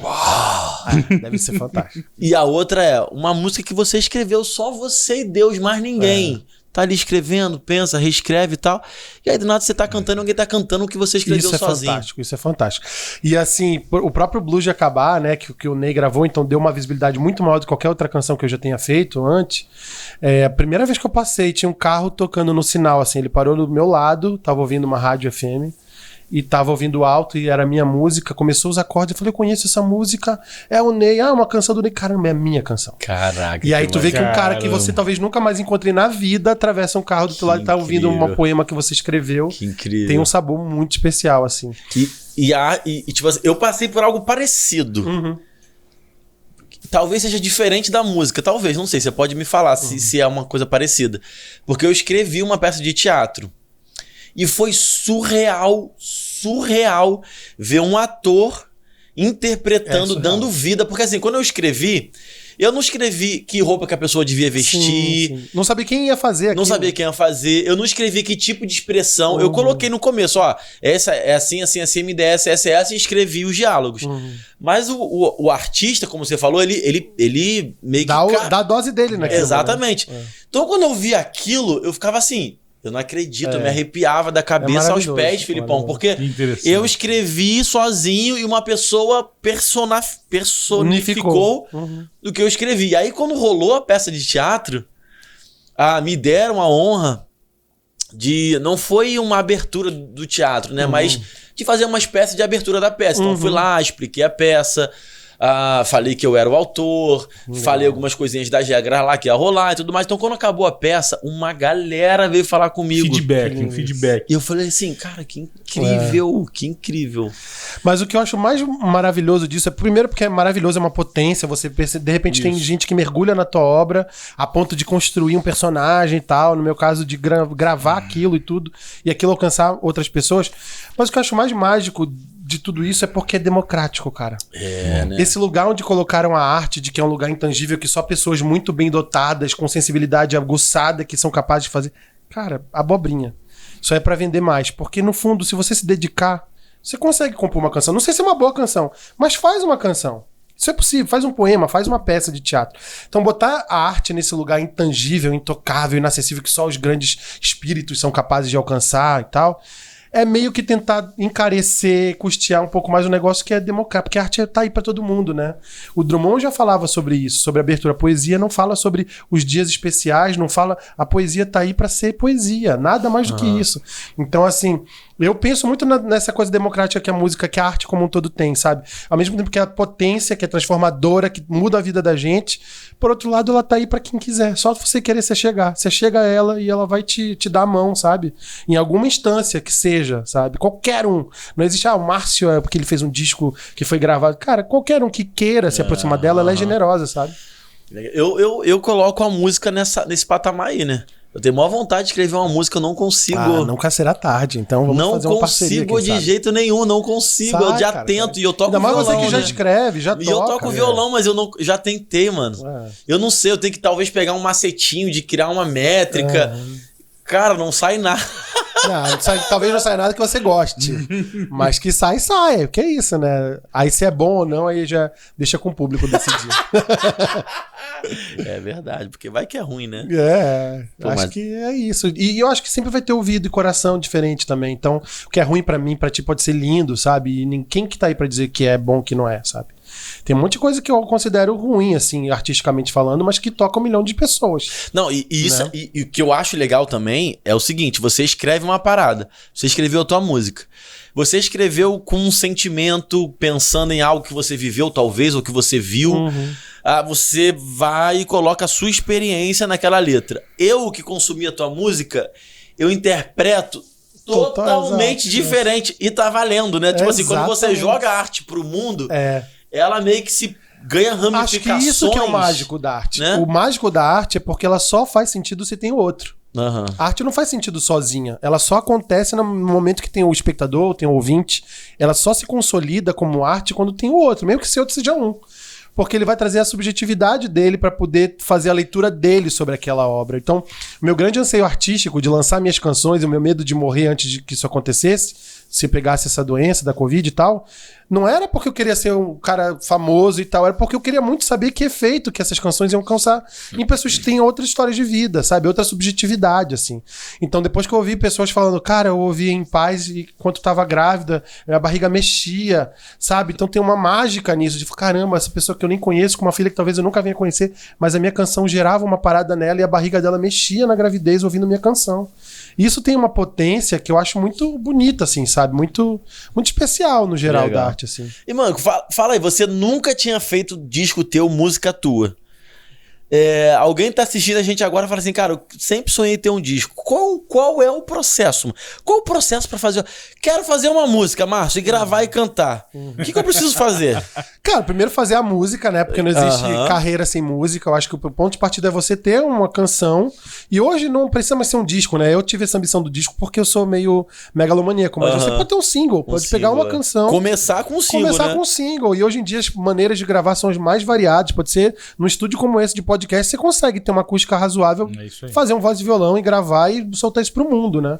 deve ser fantástico. E a outra é, uma música que você escreveu, só você e Deus, mais ninguém. Tá ali escrevendo, pensa, reescreve e tal. E aí do nada você tá cantando, alguém tá cantando o que você escreveu sozinho. Isso é fantástico. E assim, o próprio Blues de Acabar, né, que o Ney gravou, então deu uma visibilidade muito maior do que qualquer outra canção que eu já tenha feito antes. A primeira vez que eu passei, tinha um carro tocando no sinal, assim, ele parou do meu lado, tava ouvindo uma rádio FM. E tava ouvindo alto e era a minha música, começou os acordes, eu falei, eu conheço essa música, é o Ney, uma canção do Ney, caramba, é a minha canção. Caraca. E aí tu vê que um cara que você talvez nunca mais encontre na vida, atravessa um carro do teu lado e tá ouvindo um poema que você escreveu. Que incrível. Tem um sabor muito especial, assim. E tipo assim, eu passei por algo parecido. talvez seja diferente da música. Talvez, não sei. Você pode me falar se é uma coisa parecida. Porque eu escrevi uma peça de teatro. E foi surreal ver um ator interpretando, dando vida. Porque assim, quando eu escrevi, eu não escrevi que roupa que a pessoa devia vestir. Sim. Não sabia quem ia fazer aquilo. Não sabia quem ia fazer. Eu não escrevi que tipo de expressão. Eu coloquei no começo, ó, essa é assim, MDS, essa, e escrevi os diálogos. Mas o artista, como você falou, ele meio que... Dá a dose dele naquilo. Exatamente. Né? Então, quando eu vi aquilo, eu ficava assim... Eu não acredito, eu me arrepiava da cabeça aos pés, Filipão, porque eu escrevi sozinho e uma pessoa personificou do que eu escrevi. Aí quando rolou a peça de teatro, me deram a honra de... Não foi uma abertura do teatro, né? Mas de fazer uma espécie de abertura da peça. Então eu fui lá, expliquei a peça... falei que eu era o autor, falei algumas coisinhas das regras lá que ia rolar e tudo mais. Então, quando acabou a peça, uma galera veio falar comigo. Feedback. E eu falei assim, cara, que incrível, que incrível. Mas o que eu acho mais maravilhoso disso é, primeiro, porque é maravilhoso, é uma potência. Você de repente tem gente que mergulha na tua obra a ponto de construir um personagem e tal. No meu caso, de gravar aquilo e tudo, e aquilo alcançar outras pessoas. Mas o que eu acho mais mágico de tudo isso é porque é democrático, cara. Né? Esse lugar onde colocaram a arte, de que é um lugar intangível, que só pessoas muito bem dotadas, com sensibilidade aguçada, que são capazes de fazer. Cara, abobrinha. Isso é pra vender mais. Porque, no fundo, se você se dedicar, você consegue compor uma canção. Não sei se é uma boa canção, mas faz uma canção. Isso é possível. Faz um poema, faz uma peça de teatro. Então, botar a arte nesse lugar intangível, intocável, inacessível, que só os grandes espíritos são capazes de alcançar e tal... É meio que tentar encarecer, custear um pouco mais o negócio que é democrático, porque a arte tá aí pra todo mundo, né? O Drummond já falava sobre isso, sobre a abertura. A poesia não fala sobre os dias especiais, não fala... A poesia tá aí pra ser poesia, nada mais do que isso. Então, assim... Eu penso muito nessa coisa democrática que a música, que a arte como um todo tem, sabe? Ao mesmo tempo que a potência, que é transformadora, que muda a vida da gente, por outro lado, ela tá aí pra quem quiser. Só você querer se chegar. Você chega a ela e ela vai te dar a mão, sabe? Em alguma instância que seja, sabe? Qualquer um. Não existe, o Márcio é porque ele fez um disco que foi gravado. Cara, qualquer um que queira se aproximar dela, ela é generosa, sabe? Eu coloco a música nesse patamar aí, né? Eu tenho maior vontade de escrever uma música, eu não consigo. Nunca será tarde, então vamos fazer uma parceria. Não consigo de jeito nenhum, não consigo. Eu já tento e eu toco violão. Ainda mais você que já escreve, já toca. E eu toco violão, mas eu não, já tentei, mano. Eu não sei, eu tenho que talvez pegar um macetinho de criar uma métrica. Cara, não sai nada. Talvez não saia nada que você goste. Mas que sai. Porque é isso, né? Aí se é bom ou não, aí já deixa com o público decidir. É verdade, porque vai que é ruim, né? Acho que é isso. E eu acho que sempre vai ter ouvido e coração diferente também. Então, o que é ruim pra mim, pra ti pode ser lindo, sabe? E ninguém que tá aí pra dizer que é bom, que não é, sabe? Tem um monte de coisa que eu considero ruim, assim, artisticamente falando, mas que toca 1 milhão de pessoas. Não, isso, né? E o que eu acho legal também é o seguinte: você escreve uma parada, você escreveu a tua música. Você escreveu com um sentimento, pensando em algo que você viveu, talvez, ou que você viu. Você vai e coloca a sua experiência naquela letra. Eu, que consumi a tua música, eu interpreto totalmente diferente. E tá valendo, né? Tipo assim, quando você joga a arte pro mundo, ela meio que se ganha ramificações. Acho que isso que é o mágico da arte. Né? O mágico da arte é porque ela só faz sentido se tem o outro. A arte não faz sentido sozinha. Ela só acontece no momento que tem o espectador, tem o ouvinte. Ela só se consolida como arte quando tem o outro, mesmo que esse outro seja um. Porque ele vai trazer a subjetividade dele para poder fazer a leitura dele sobre aquela obra. Então, o meu grande anseio artístico de lançar minhas canções e o meu medo de morrer antes de que isso acontecesse, se pegasse essa doença da Covid e tal, não era porque eu queria ser um cara famoso e tal, era porque eu queria muito saber que efeito que essas canções iam causar em pessoas que têm outras histórias de vida, sabe? Outra subjetividade, assim. Então, depois que eu ouvi pessoas falando, cara, eu ouvi Em Paz e enquanto tava grávida, a barriga mexia, sabe? Então tem uma mágica nisso, de caramba, essa pessoa que eu nem conheço, com uma filha que talvez eu nunca venha conhecer, mas a minha canção gerava uma parada nela e a barriga dela mexia na gravidez ouvindo minha canção. Isso tem uma potência que eu acho muito bonita, assim, sabe? Muito, muito especial no geral. Legal. Da arte, assim. E, mano, fala aí, você nunca tinha feito disco teu, música tua. alguém tá assistindo a gente agora e fala assim, cara, eu sempre sonhei em ter um disco. Qual é o processo? Qual o processo pra fazer? Quero fazer uma música, Márcio, e gravar e cantar. O que eu preciso fazer? Cara, primeiro fazer a música, né? Porque não existe carreira sem música. Eu acho que o ponto de partida é você ter uma canção. E hoje não precisa mais ser um disco, né? Eu tive essa ambição do disco porque eu sou meio megalomaníaco. Mas você pode ter um single, pode pegar uma canção. Começar com um single, Começar com um single. E hoje em dia as maneiras de gravar são as mais variadas. Pode ser num estúdio como esse de podcast, você consegue ter uma acústica razoável, fazer um voz e violão e gravar e soltar isso pro mundo, né?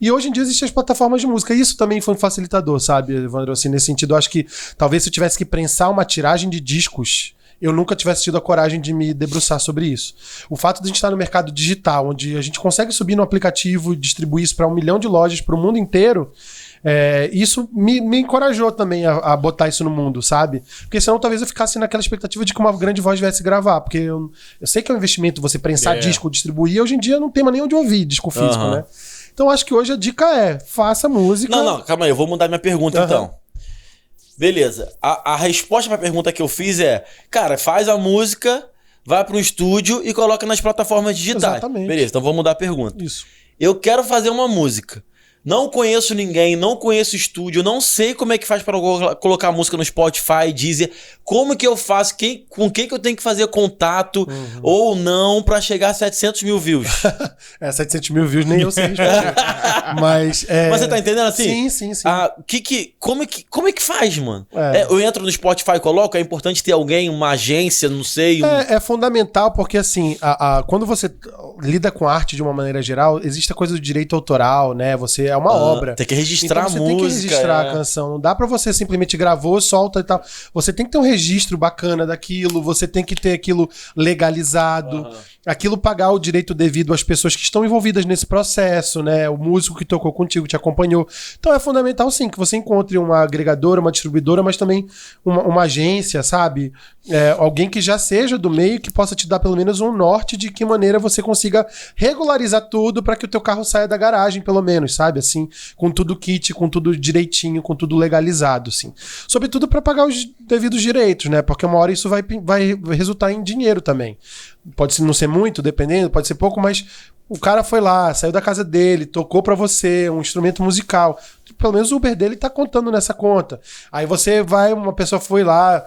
E hoje em dia existem as plataformas de música. E isso também foi um facilitador, sabe, Evandro? Assim, nesse sentido, eu acho que talvez se eu tivesse que prensar uma tiragem de discos, eu nunca tivesse tido a coragem de me debruçar sobre isso. O fato de a gente estar no mercado digital, onde a gente consegue subir no aplicativo e distribuir isso para 1 milhão de lojas para o mundo inteiro, isso me encorajou também a botar isso no mundo, sabe? Porque senão talvez eu ficasse naquela expectativa de que uma grande voz viesse gravar. Porque eu sei que é um investimento você prensar disco, distribuir, e hoje em dia não tem mais nem onde ouvir disco físico, né? Então acho que hoje a dica é, faça música... Não, calma aí, eu vou mudar minha pergunta então. Beleza, a resposta pra pergunta que eu fiz é, cara, faz a música, vai para um estúdio e coloca nas plataformas digitais. Exatamente. Beleza, então vou mudar a pergunta. Isso. Eu quero fazer uma música. Não conheço ninguém, não conheço estúdio, não sei como é que faz para colocar música no Spotify, Deezer. Como que eu faço? Com quem que eu tenho que fazer contato ou não para chegar a 700 mil views? 700 mil views nem eu sei responder. Mas você tá entendendo assim? Sim. Como é que faz, mano? Eu entro no Spotify e coloco, é importante ter alguém, uma agência, não sei. É fundamental porque, assim, quando você lida com arte de uma maneira geral, existe a coisa do direito autoral, né? Você é uma obra. Tem que registrar então, a música. Tem que registrar a canção. Não dá pra você simplesmente gravou, solta e tal. Você tem que ter um registro bacana daquilo, você tem que ter aquilo legalizado, aquilo pagar o direito devido às pessoas que estão envolvidas nesse processo, né? O músico que tocou contigo, te acompanhou. Então é fundamental, sim, que você encontre uma agregadora, uma distribuidora, mas também uma agência, sabe? Alguém que já seja do meio, que possa te dar pelo menos um norte de que maneira você consiga regularizar tudo para que o teu carro saia da garagem, pelo menos, sabe? Assim, com tudo kit, com tudo direitinho, com tudo legalizado, assim. Sobretudo para pagar os devidos direitos, né? Porque uma hora isso vai resultar em dinheiro também. Pode não ser muito, dependendo, pode ser pouco, mas o cara foi lá, saiu da casa dele, tocou pra você um instrumento musical. Pelo menos o Uber dele tá contando nessa conta. Aí você vai, uma pessoa foi lá,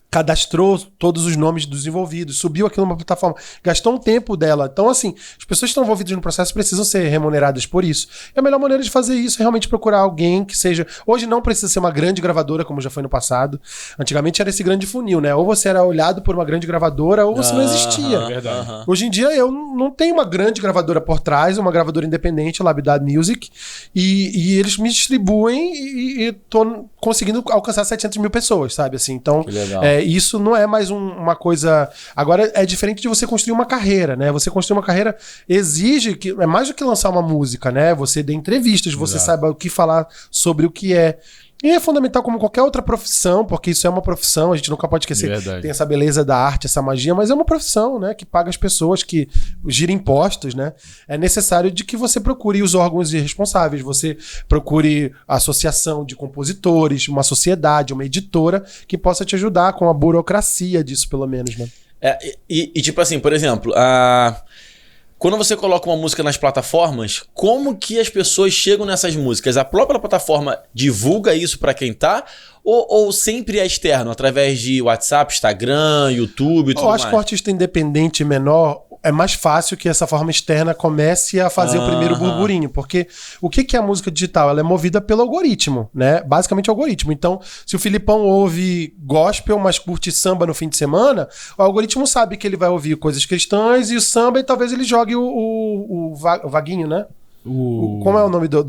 cadastrou todos os nomes dos envolvidos, subiu aquilo numa plataforma, gastou um tempo dela. Então, assim, as pessoas que estão envolvidas no processo precisam ser remuneradas por isso. E a melhor maneira de fazer isso é realmente procurar alguém que seja... Hoje não precisa ser uma grande gravadora, como já foi no passado. Antigamente era esse grande funil, né? Ou você era olhado por uma grande gravadora, ou você não existia. Hoje em dia eu não tenho uma grande gravadora por trás, uma gravadora independente, a Labdad Music, e eles me distribuem e tô conseguindo alcançar 700 mil pessoas, sabe? Assim, então, isso não é mais uma coisa... Agora, é diferente de você construir uma carreira, né? Você construir uma carreira exige que... É mais do que lançar uma música, né? Você dê entrevistas, você saiba o que falar sobre o que é. E é fundamental como qualquer outra profissão, porque isso é uma profissão, a gente nunca pode esquecer. Tem essa beleza da arte, essa magia, mas é uma profissão, né? Que paga as pessoas, que gira impostos, né? É necessário de que você procure os órgãos responsáveis, você procure a associação de compositores, uma sociedade, uma editora que possa te ajudar com a burocracia disso, pelo menos, né? Tipo assim, por exemplo, quando você coloca uma música nas plataformas, como que as pessoas chegam nessas músicas? A própria plataforma divulga isso pra quem tá? Ou sempre é externo, através de WhatsApp, Instagram, YouTube e tudo mais? Eu acho que o artista independente menor é mais fácil que essa forma externa comece a fazer o primeiro burburinho, porque o que é a música digital? Ela é movida pelo algoritmo, né? Basicamente algoritmo. Então, se o Filipão ouve gospel, mas curte samba no fim de semana, o algoritmo sabe que ele vai ouvir coisas cristãs e o samba, e talvez ele jogue o Vaguinho, né? Como é o nome do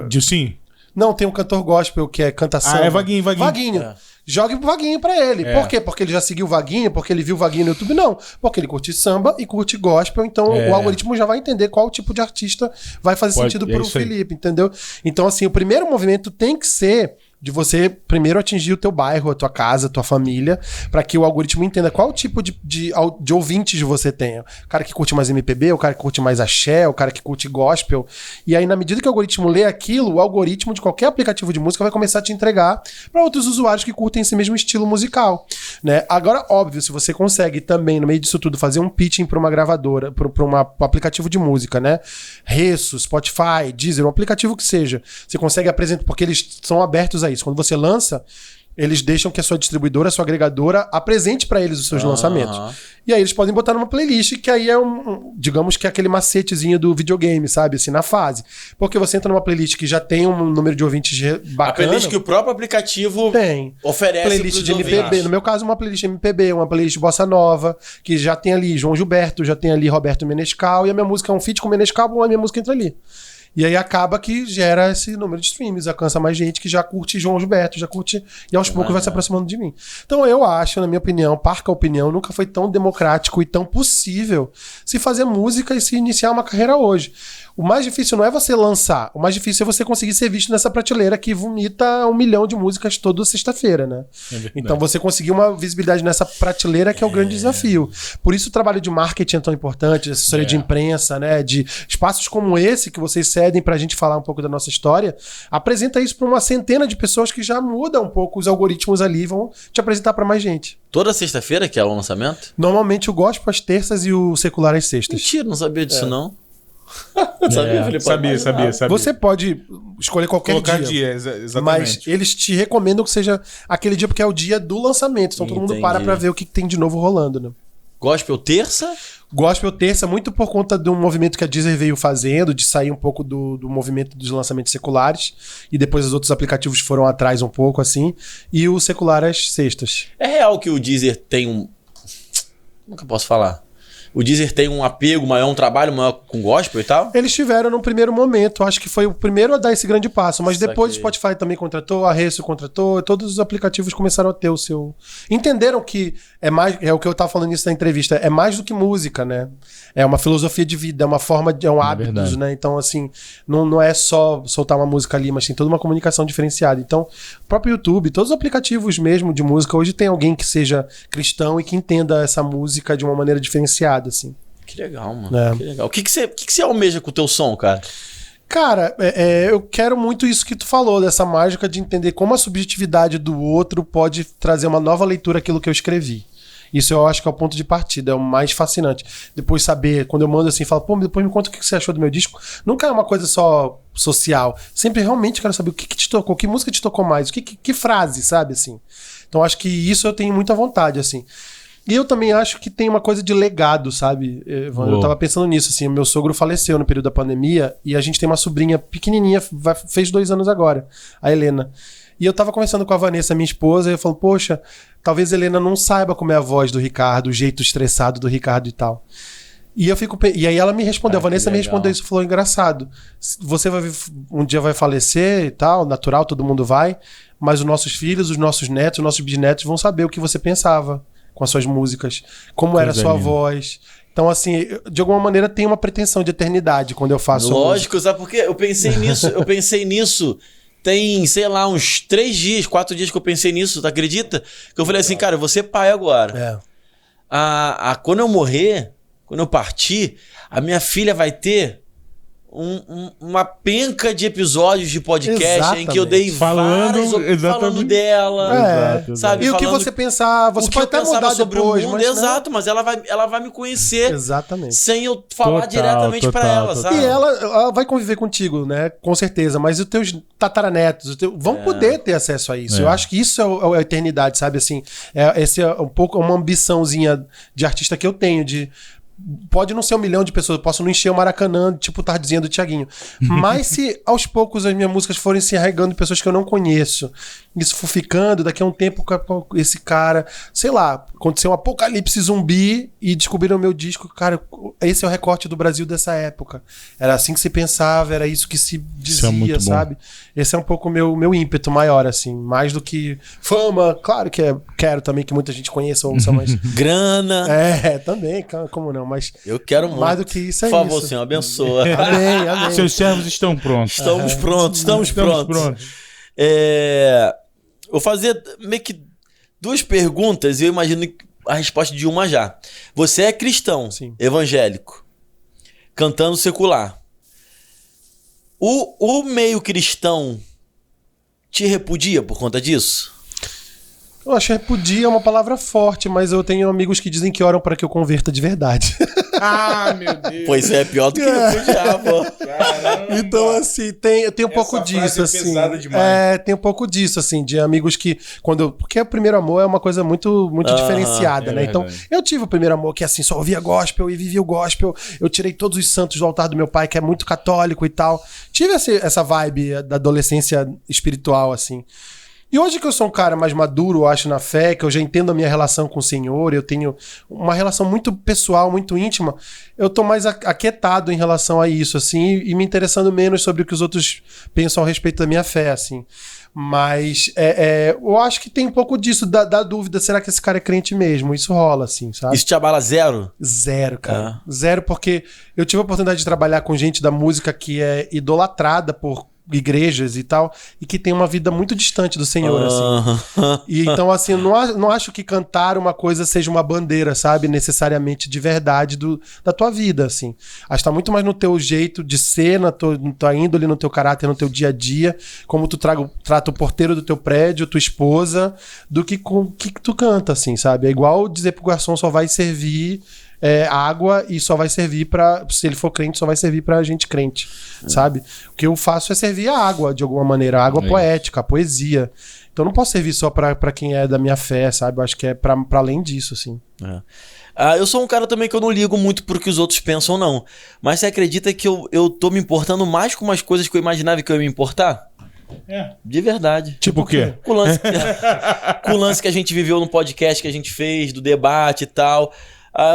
Dilcinho? Não, tem um cantor gospel que canta samba. É Vaguinho. Vaguinho. Jogue o Vaguinho pra ele. Por quê? Porque ele já seguiu o Vaguinho? Porque ele viu o Vaguinho no YouTube? Não. Porque ele curte samba e curte gospel, então o algoritmo já vai entender qual tipo de artista vai fazer sentido pro Felipe, entendeu? Então, assim, o primeiro movimento tem que ser de você primeiro atingir o teu bairro, a tua casa, a tua família, pra que o algoritmo entenda qual tipo de ouvintes você tem. O cara que curte mais MPB, o cara que curte mais axé, o cara que curte gospel. E aí, na medida que o algoritmo lê aquilo, o algoritmo de qualquer aplicativo de música vai começar a te entregar pra outros usuários que curtem esse mesmo estilo musical, né? Agora, óbvio, se você consegue também, no meio disso tudo, fazer um pitching pra uma gravadora, pra um aplicativo de música, né? Resso, Spotify, Deezer, um aplicativo que seja, você consegue apresentar, porque eles são abertos a isso. Quando você lança, eles deixam que a sua distribuidora, a sua agregadora, apresente pra eles os seus lançamentos. E aí eles podem botar numa playlist, que aí é digamos que é aquele macetezinho do videogame, sabe? Assim, na fase. Porque você entra numa playlist que já tem um número de ouvintes bacana. A playlist que o próprio aplicativo oferece playlist de MPB. Ouvintes. No meu caso, uma playlist MPB, uma playlist Bossa Nova, que já tem ali João Gilberto, já tem ali Roberto Menescal, e a minha música é um feat com Menescal, a minha música entra ali. E aí acaba que gera esse número de streams, alcança mais gente que já curte João Gilberto, já curte, e aos poucos vai se aproximando de mim. Então eu acho, na minha opinião, parca opinião, nunca foi tão democrático e tão possível se fazer música e se iniciar uma carreira hoje. O mais difícil não é você lançar, o mais difícil é você conseguir ser visto nessa prateleira que vomita 1 milhão de músicas toda sexta-feira, né? Então você conseguir uma visibilidade nessa prateleira que é o grande desafio. Por isso o trabalho de marketing é tão importante, de assessoria de imprensa, né? De espaços como esse que vocês cedem pra gente falar um pouco da nossa história, apresenta isso pra uma centena de pessoas que já mudam um pouco os algoritmos ali e vão te apresentar pra mais gente. Toda sexta-feira que é o lançamento? Normalmente o gospel às terças e o secular às sextas. Mentira, não sabia disso não. Sabia, Felipe? Sabia. Você pode escolher qualquer dia, exatamente. mas eles te recomendam que seja aquele dia porque é o dia do lançamento. Então todo mundo para pra ver o que tem de novo rolando, né? Gospel terça? Gospel terça, muito por conta de um movimento que a Deezer veio fazendo, de sair um pouco do movimento dos lançamentos seculares, e depois os outros aplicativos foram atrás um pouco, assim, e o secular às sextas. É real que o Deezer tem um... Nunca posso falar. O Deezer tem um apego maior, um trabalho maior com gospel e tal? Eles tiveram no primeiro momento, acho que foi o primeiro a dar esse grande passo, mas depois o Spotify também contratou, a Resso contratou, todos os aplicativos começaram a ter o seu... Entenderam que é mais, é o que eu tava falando nisso na entrevista, é mais do que música, né? É uma filosofia de vida, é uma forma, é um hábitos, né? Então, assim, não é só soltar uma música ali, mas tem toda uma comunicação diferenciada. Então, o próprio YouTube, todos os aplicativos mesmo de música, hoje tem alguém que seja cristão e que entenda essa música de uma maneira diferenciada, assim. Que legal, mano. Que legal. O que você almeja com o teu som, cara? Cara, eu quero muito isso que tu falou, dessa mágica de entender como a subjetividade do outro pode trazer uma nova leitura àquilo que eu escrevi. Isso eu acho que é o ponto de partida, é o mais fascinante. Depois saber, quando eu mando assim, falo, pô, depois me conta o que você achou do meu disco. Nunca é uma coisa só social. Sempre realmente quero saber o que te tocou, que música te tocou mais, que frase, sabe, assim. Então acho que isso eu tenho muita vontade, assim. E eu também acho que tem uma coisa de legado, sabe, Evandro? Eu tava pensando nisso, assim, meu sogro faleceu no período da pandemia e a gente tem uma sobrinha pequenininha, fez 2 anos agora, a Helena. E eu tava conversando com a Vanessa, minha esposa, e eu falo, poxa, talvez a Helena não saiba como é a voz do Ricardo, o jeito estressado do Ricardo e tal. E aí ela me respondeu, a Vanessa me respondeu isso, falou, engraçado, você um dia vai falecer e tal, natural, todo mundo vai, mas os nossos filhos, os nossos netos, os nossos bisnetos vão saber o que você pensava com as suas músicas, como era a sua voz. Então, assim, de alguma maneira tem uma pretensão de eternidade quando eu faço Lógico, sabe por quê? Eu pensei nisso tem, sei lá, uns 3 dias, 4 dias que eu pensei nisso, tu acredita? Que eu falei assim, cara, eu vou ser pai agora. Quando eu morrer, quando eu partir, a minha filha vai ter uma penca de episódios de podcast em que eu dei falando dela, sabe? E o que você pensar, você pode até mudar sobre depois, o mundo, mas exato, mas ela vai me conhecer sem eu falar Total, diretamente pra ela, sabe? E ela vai conviver contigo, né? Com certeza, mas os teus tataranetos vão poder ter acesso a isso. Eu acho que isso é a eternidade, sabe? Assim, esse é um pouco uma ambiçãozinha de artista que eu tenho, pode não ser 1 milhão de pessoas, eu posso não encher o Maracanã, tipo tá dizendo o Thiaguinho. Mas se aos poucos as minhas músicas forem se arregando de pessoas que eu não conheço, isso for ficando, daqui a um tempo esse cara, sei lá, aconteceu um apocalipse zumbi e descobriram o meu disco, cara, esse é o recorte do Brasil dessa época. Era assim que se pensava, era isso que se dizia, sabe? Esse é um pouco o meu ímpeto maior, assim, mais do que fama, claro que quero também que muita gente conheça, ouça, mas... Grana. Também, como não, mas... Eu quero muito. Mais do que isso é isso. Por favor, isso. Senhor, abençoa. Amém. Seus servos estão prontos. Estamos prontos. Eu vou fazer meio que 2 perguntas e eu imagino a resposta de uma já. Você é cristão, Sim. evangélico, cantando secular. O meio cristão te repudia por conta disso? Eu acho que repudia é uma palavra forte, mas eu tenho amigos que dizem que oram para que eu converta de verdade. Ah, meu Deus. Pois é pior do que repudiar, pô. Caramba. Então, assim, tem um pouco Essa frase disso, é assim. pesada demais. Tem um pouco disso, assim, de amigos que, porque o primeiro amor é uma coisa muito, muito diferenciada, é né? Então, verdade. eu tive o primeiro amor que, assim, só ouvia gospel e vivia o gospel. Eu tirei todos os santos do altar do meu pai, que é muito católico e tal. Tive essa vibe da adolescência espiritual, assim. E hoje que eu sou um cara mais maduro, eu acho, na fé, que eu já entendo a minha relação com o Senhor, eu tenho uma relação muito pessoal, muito íntima, eu tô mais aquietado em relação a isso, assim, e me interessando menos sobre o que os outros pensam a respeito da minha fé, assim. Mas eu acho que tem um pouco disso, da dúvida, será que esse cara é crente mesmo? Isso rola, assim, sabe? Isso te abala zero? Zero, cara. Zero, porque eu tive a oportunidade de trabalhar com gente da música que é idolatrada por igrejas e tal, e que tem uma vida muito distante do Senhor, assim. E então, assim, eu não acho que cantar uma coisa seja uma bandeira, sabe? Necessariamente de verdade da tua vida, assim. Acho que tá muito mais no teu jeito de ser, na tua índole, no teu caráter, no teu dia a dia, como tu trata o porteiro do teu prédio, tua esposa, do que com o que tu canta, assim, sabe? É igual dizer pro garçom só vai servir água e só vai servir se ele for crente, só vai servir pra gente crente, sabe? O que eu faço é servir a água, de alguma maneira, a água poética, a poesia. Então eu não posso servir só pra quem é da minha fé, sabe? Eu acho que é pra além disso, assim. Eu sou um cara também que eu não ligo muito pro que os outros pensam, não. Mas você acredita que eu tô me importando mais com umas coisas que eu imaginava que eu ia me importar? De verdade. Tipo o quê? Com o lance que a gente viveu no podcast que a gente fez, do debate e tal.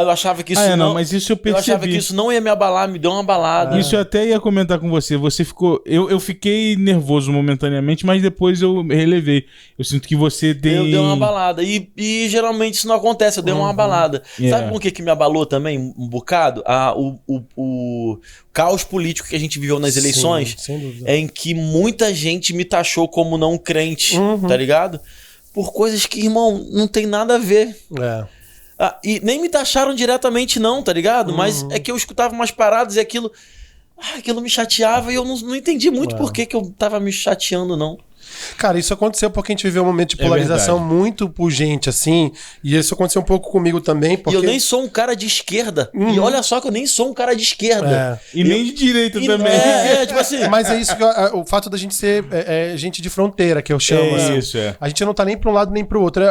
Eu achava que isso mas isso eu percebi. Eu achava que isso não ia me abalar, me deu uma balada. Isso eu até ia comentar com você. Você ficou... Eu fiquei nervoso momentaneamente, mas depois eu relevei. Eu sinto que você tem... Eu dei uma balada. E geralmente isso não acontece, eu dei uma balada. Sabe por que me abalou também um bocado? O caos político que a gente viveu nas eleições, Sim, sem dúvida. em que muita gente me taxou como não crente, tá ligado? Por coisas que, irmão, não tem nada a ver. E nem me taxaram diretamente não, tá ligado? Mas é que eu escutava umas paradas e aquilo me chateava e eu não entendi muito por que eu tava me chateando, não. Cara, isso aconteceu porque a gente viveu um momento de polarização muito pungente, assim, e isso aconteceu um pouco comigo também, porque... E eu nem sou um cara de esquerda. E olha só que eu nem sou um cara de esquerda. E nem de direita também. Tipo assim... Mas é isso que o fato da gente ser gente de fronteira, que eu chamo. Isso, A gente não tá nem pra um lado nem pro outro.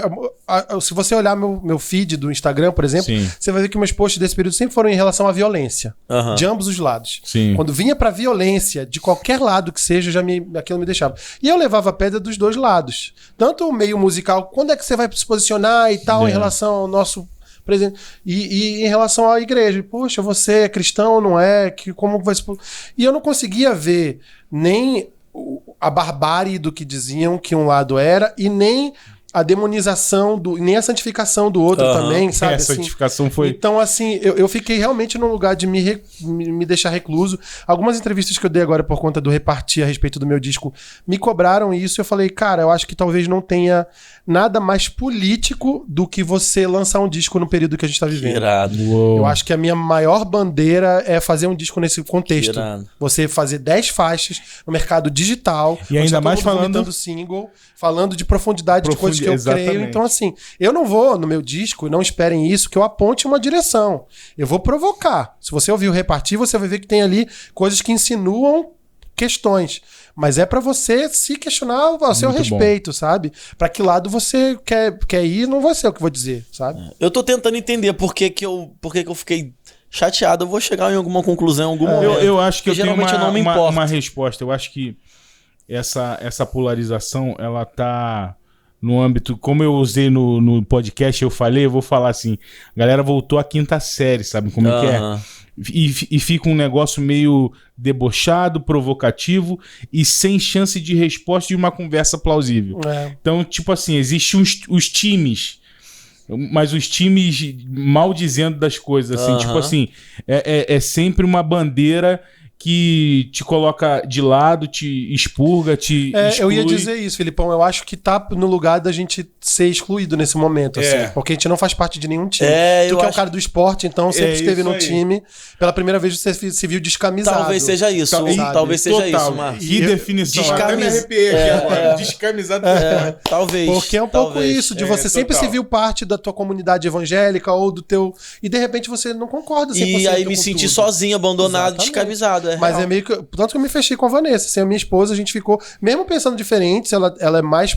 Se você olhar meu feed do Instagram, por exemplo, você vai ver que meus posts desse período sempre foram em relação à violência. De ambos os lados. Sim. Quando vinha pra violência, de qualquer lado que seja, aquilo me deixava. E eu levava a pedra dos dois lados. Tanto o meio musical, quando é que você vai se posicionar e tal, em relação ao nosso presidente, e em relação à igreja. Poxa, você é cristão ou não é? Como vai se... E eu não conseguia ver nem a barbárie do que diziam que um lado era, e nem a demonização, nem a santificação do outro também, sabe? A santificação foi... Então, assim, eu fiquei realmente num lugar de me deixar recluso. Algumas entrevistas que eu dei agora por conta do Repartir a respeito do meu disco me cobraram isso. Eu falei, cara, eu acho que talvez não tenha nada mais político do que você lançar um disco no período que a gente tá vivendo. Irado. Eu acho que a minha maior bandeira é fazer um disco nesse contexto. Você fazer 10 faixas no mercado digital. E ainda mais falando... single, falando de profundidade de coisas que eu creio. Então, assim, eu não vou no meu disco, não esperem isso, que eu aponte uma direção. Eu vou provocar. Se você ouvir o Repartir, você vai ver que tem ali coisas que insinuam questões. Mas é pra você se questionar a seu respeito, sabe? Pra que lado você quer ir, não vai ser o que eu vou dizer, sabe? Eu tô tentando entender por que eu fiquei chateado. Eu vou chegar em alguma conclusão em algum momento. Eu acho que eu tenho geralmente eu não me importo. uma resposta. Eu acho que essa polarização, ela tá no âmbito, como eu usei no podcast, eu vou falar assim, a galera voltou à quinta série, sabe como é que é? E fica um negócio meio debochado, provocativo e sem chance de resposta de uma conversa plausível. Então, tipo assim, existem os times, mas os times mal dizendo das coisas, assim, tipo assim, é sempre uma bandeira que te coloca de lado, te expurga, te exclui. Eu ia dizer isso, Filipão. Eu acho que tá no lugar da gente ser excluído nesse momento, assim. Porque a gente não faz parte de nenhum time. Tu que é um cara do esporte, então sempre esteve no time. Pela primeira vez você se viu descamisado. Talvez seja isso. Talvez seja isso, mano. Que definição. Até me arrepiei aqui agora. Descamisado. Talvez. Porque é um pouco isso, de você sempre se viu parte da tua comunidade evangélica ou do teu... E de repente você não concorda 100% E aí me sentir sozinho, abandonado, descamisado. Mas é meio que... Tanto que eu me fechei com a Vanessa. Assim, a minha esposa, a gente ficou... Mesmo pensando diferentes, ela é mais...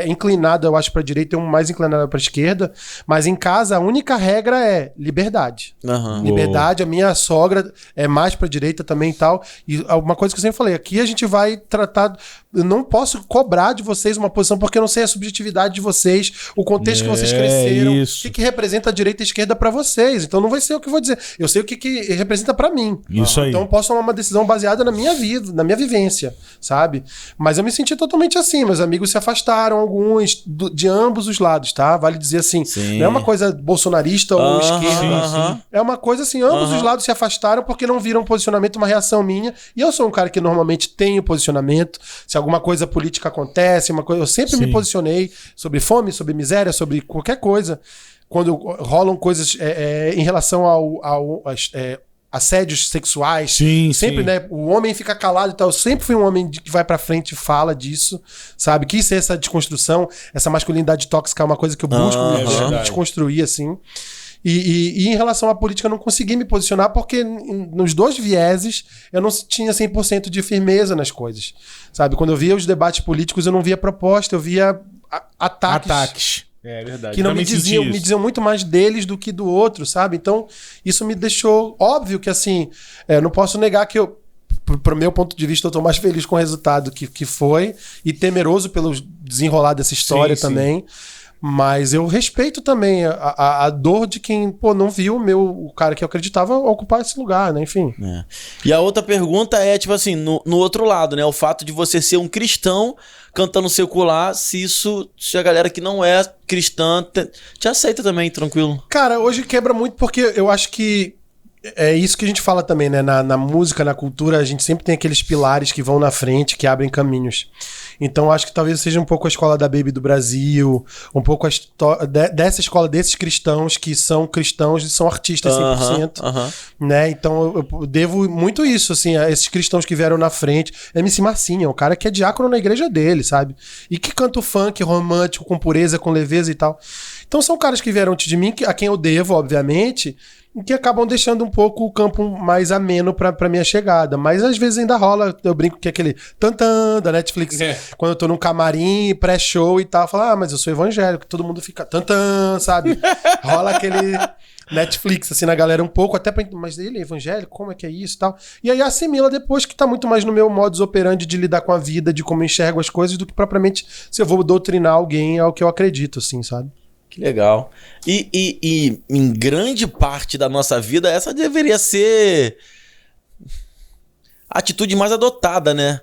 inclinada, eu acho, pra direita, eu mais inclinada pra esquerda, mas em casa a única regra é liberdade. Liberdade, a minha sogra é mais pra direita também e tal, e uma coisa que eu sempre falei, aqui a gente vai tratar, eu não posso cobrar de vocês uma posição, porque eu não sei a subjetividade de vocês, o contexto que vocês cresceram, o que representa a direita e a esquerda pra vocês, então não vai ser o que eu vou dizer, eu sei o que representa pra mim. Isso aí. Então eu posso tomar uma decisão baseada na minha vida, na minha vivência, sabe? Mas eu me senti totalmente assim, meus amigos se afastaram, alguns de ambos os lados, tá? Vale dizer assim, não é uma coisa bolsonarista ou esquerda, é uma coisa assim, ambos os lados se afastaram porque não viram um posicionamento, uma reação minha, e eu sou um cara que normalmente tenho posicionamento, se alguma coisa política acontece, eu sempre me posicionei sobre fome, sobre miséria, sobre qualquer coisa, quando rolam coisas em relação ao assédios sexuais, sempre, né? O homem fica calado e tal. Eu sempre fui um homem que vai pra frente e fala disso, sabe? Quis ser essa desconstrução, essa masculinidade tóxica é uma coisa que eu busco desconstruir, assim. E em relação à política, eu não consegui me posicionar porque nos dois vieses eu não tinha 100% de firmeza nas coisas, sabe? Quando eu via os debates políticos, eu não via proposta, eu via ataques. É verdade. Que não me diziam muito mais deles do que do outro, sabe? Então, isso me deixou... Óbvio que, assim, não posso negar que eu... Pro meu ponto de vista, eu tô mais feliz com o resultado que foi e temeroso pelo desenrolar dessa história também. Mas eu respeito também a dor de quem, não viu o cara que eu acreditava ocupar esse lugar, né? Enfim. E a outra pergunta é, tipo assim, no outro lado, né? O fato de você ser um cristão cantando secular, se a galera que não é cristã te aceita também, tranquilo? Cara, hoje quebra muito porque eu acho que é isso que a gente fala também, né? Na música, na cultura, a gente sempre tem aqueles pilares que vão na frente, que abrem caminhos. Então, acho que talvez seja um pouco a escola da Baby do Brasil, um pouco dessa escola desses cristãos que são cristãos e são artistas 100%. Né? Então, eu devo muito isso, assim, a esses cristãos que vieram na frente. MC Marcinho é um cara que é diácono na igreja dele, sabe? E que canta o funk romântico, com pureza, com leveza e tal. Então, são caras que vieram antes de mim, a quem eu devo, obviamente, e que acabam deixando um pouco o campo mais ameno pra minha chegada. Mas às vezes ainda rola, eu brinco que é aquele tantã da Netflix, quando eu tô num camarim, pré-show e tal, eu falo, mas eu sou evangélico, todo mundo fica tantã, sabe? Rola aquele Netflix, assim, na galera um pouco, até pra... Mas ele é evangélico? Como é que é isso e tal? E aí assimila depois que tá muito mais no meu modus operandi de lidar com a vida, de como eu enxergo as coisas, do que propriamente se eu vou doutrinar alguém ao que eu acredito, assim, sabe? Que legal. E em grande parte da nossa vida, essa deveria ser a atitude mais adotada, né?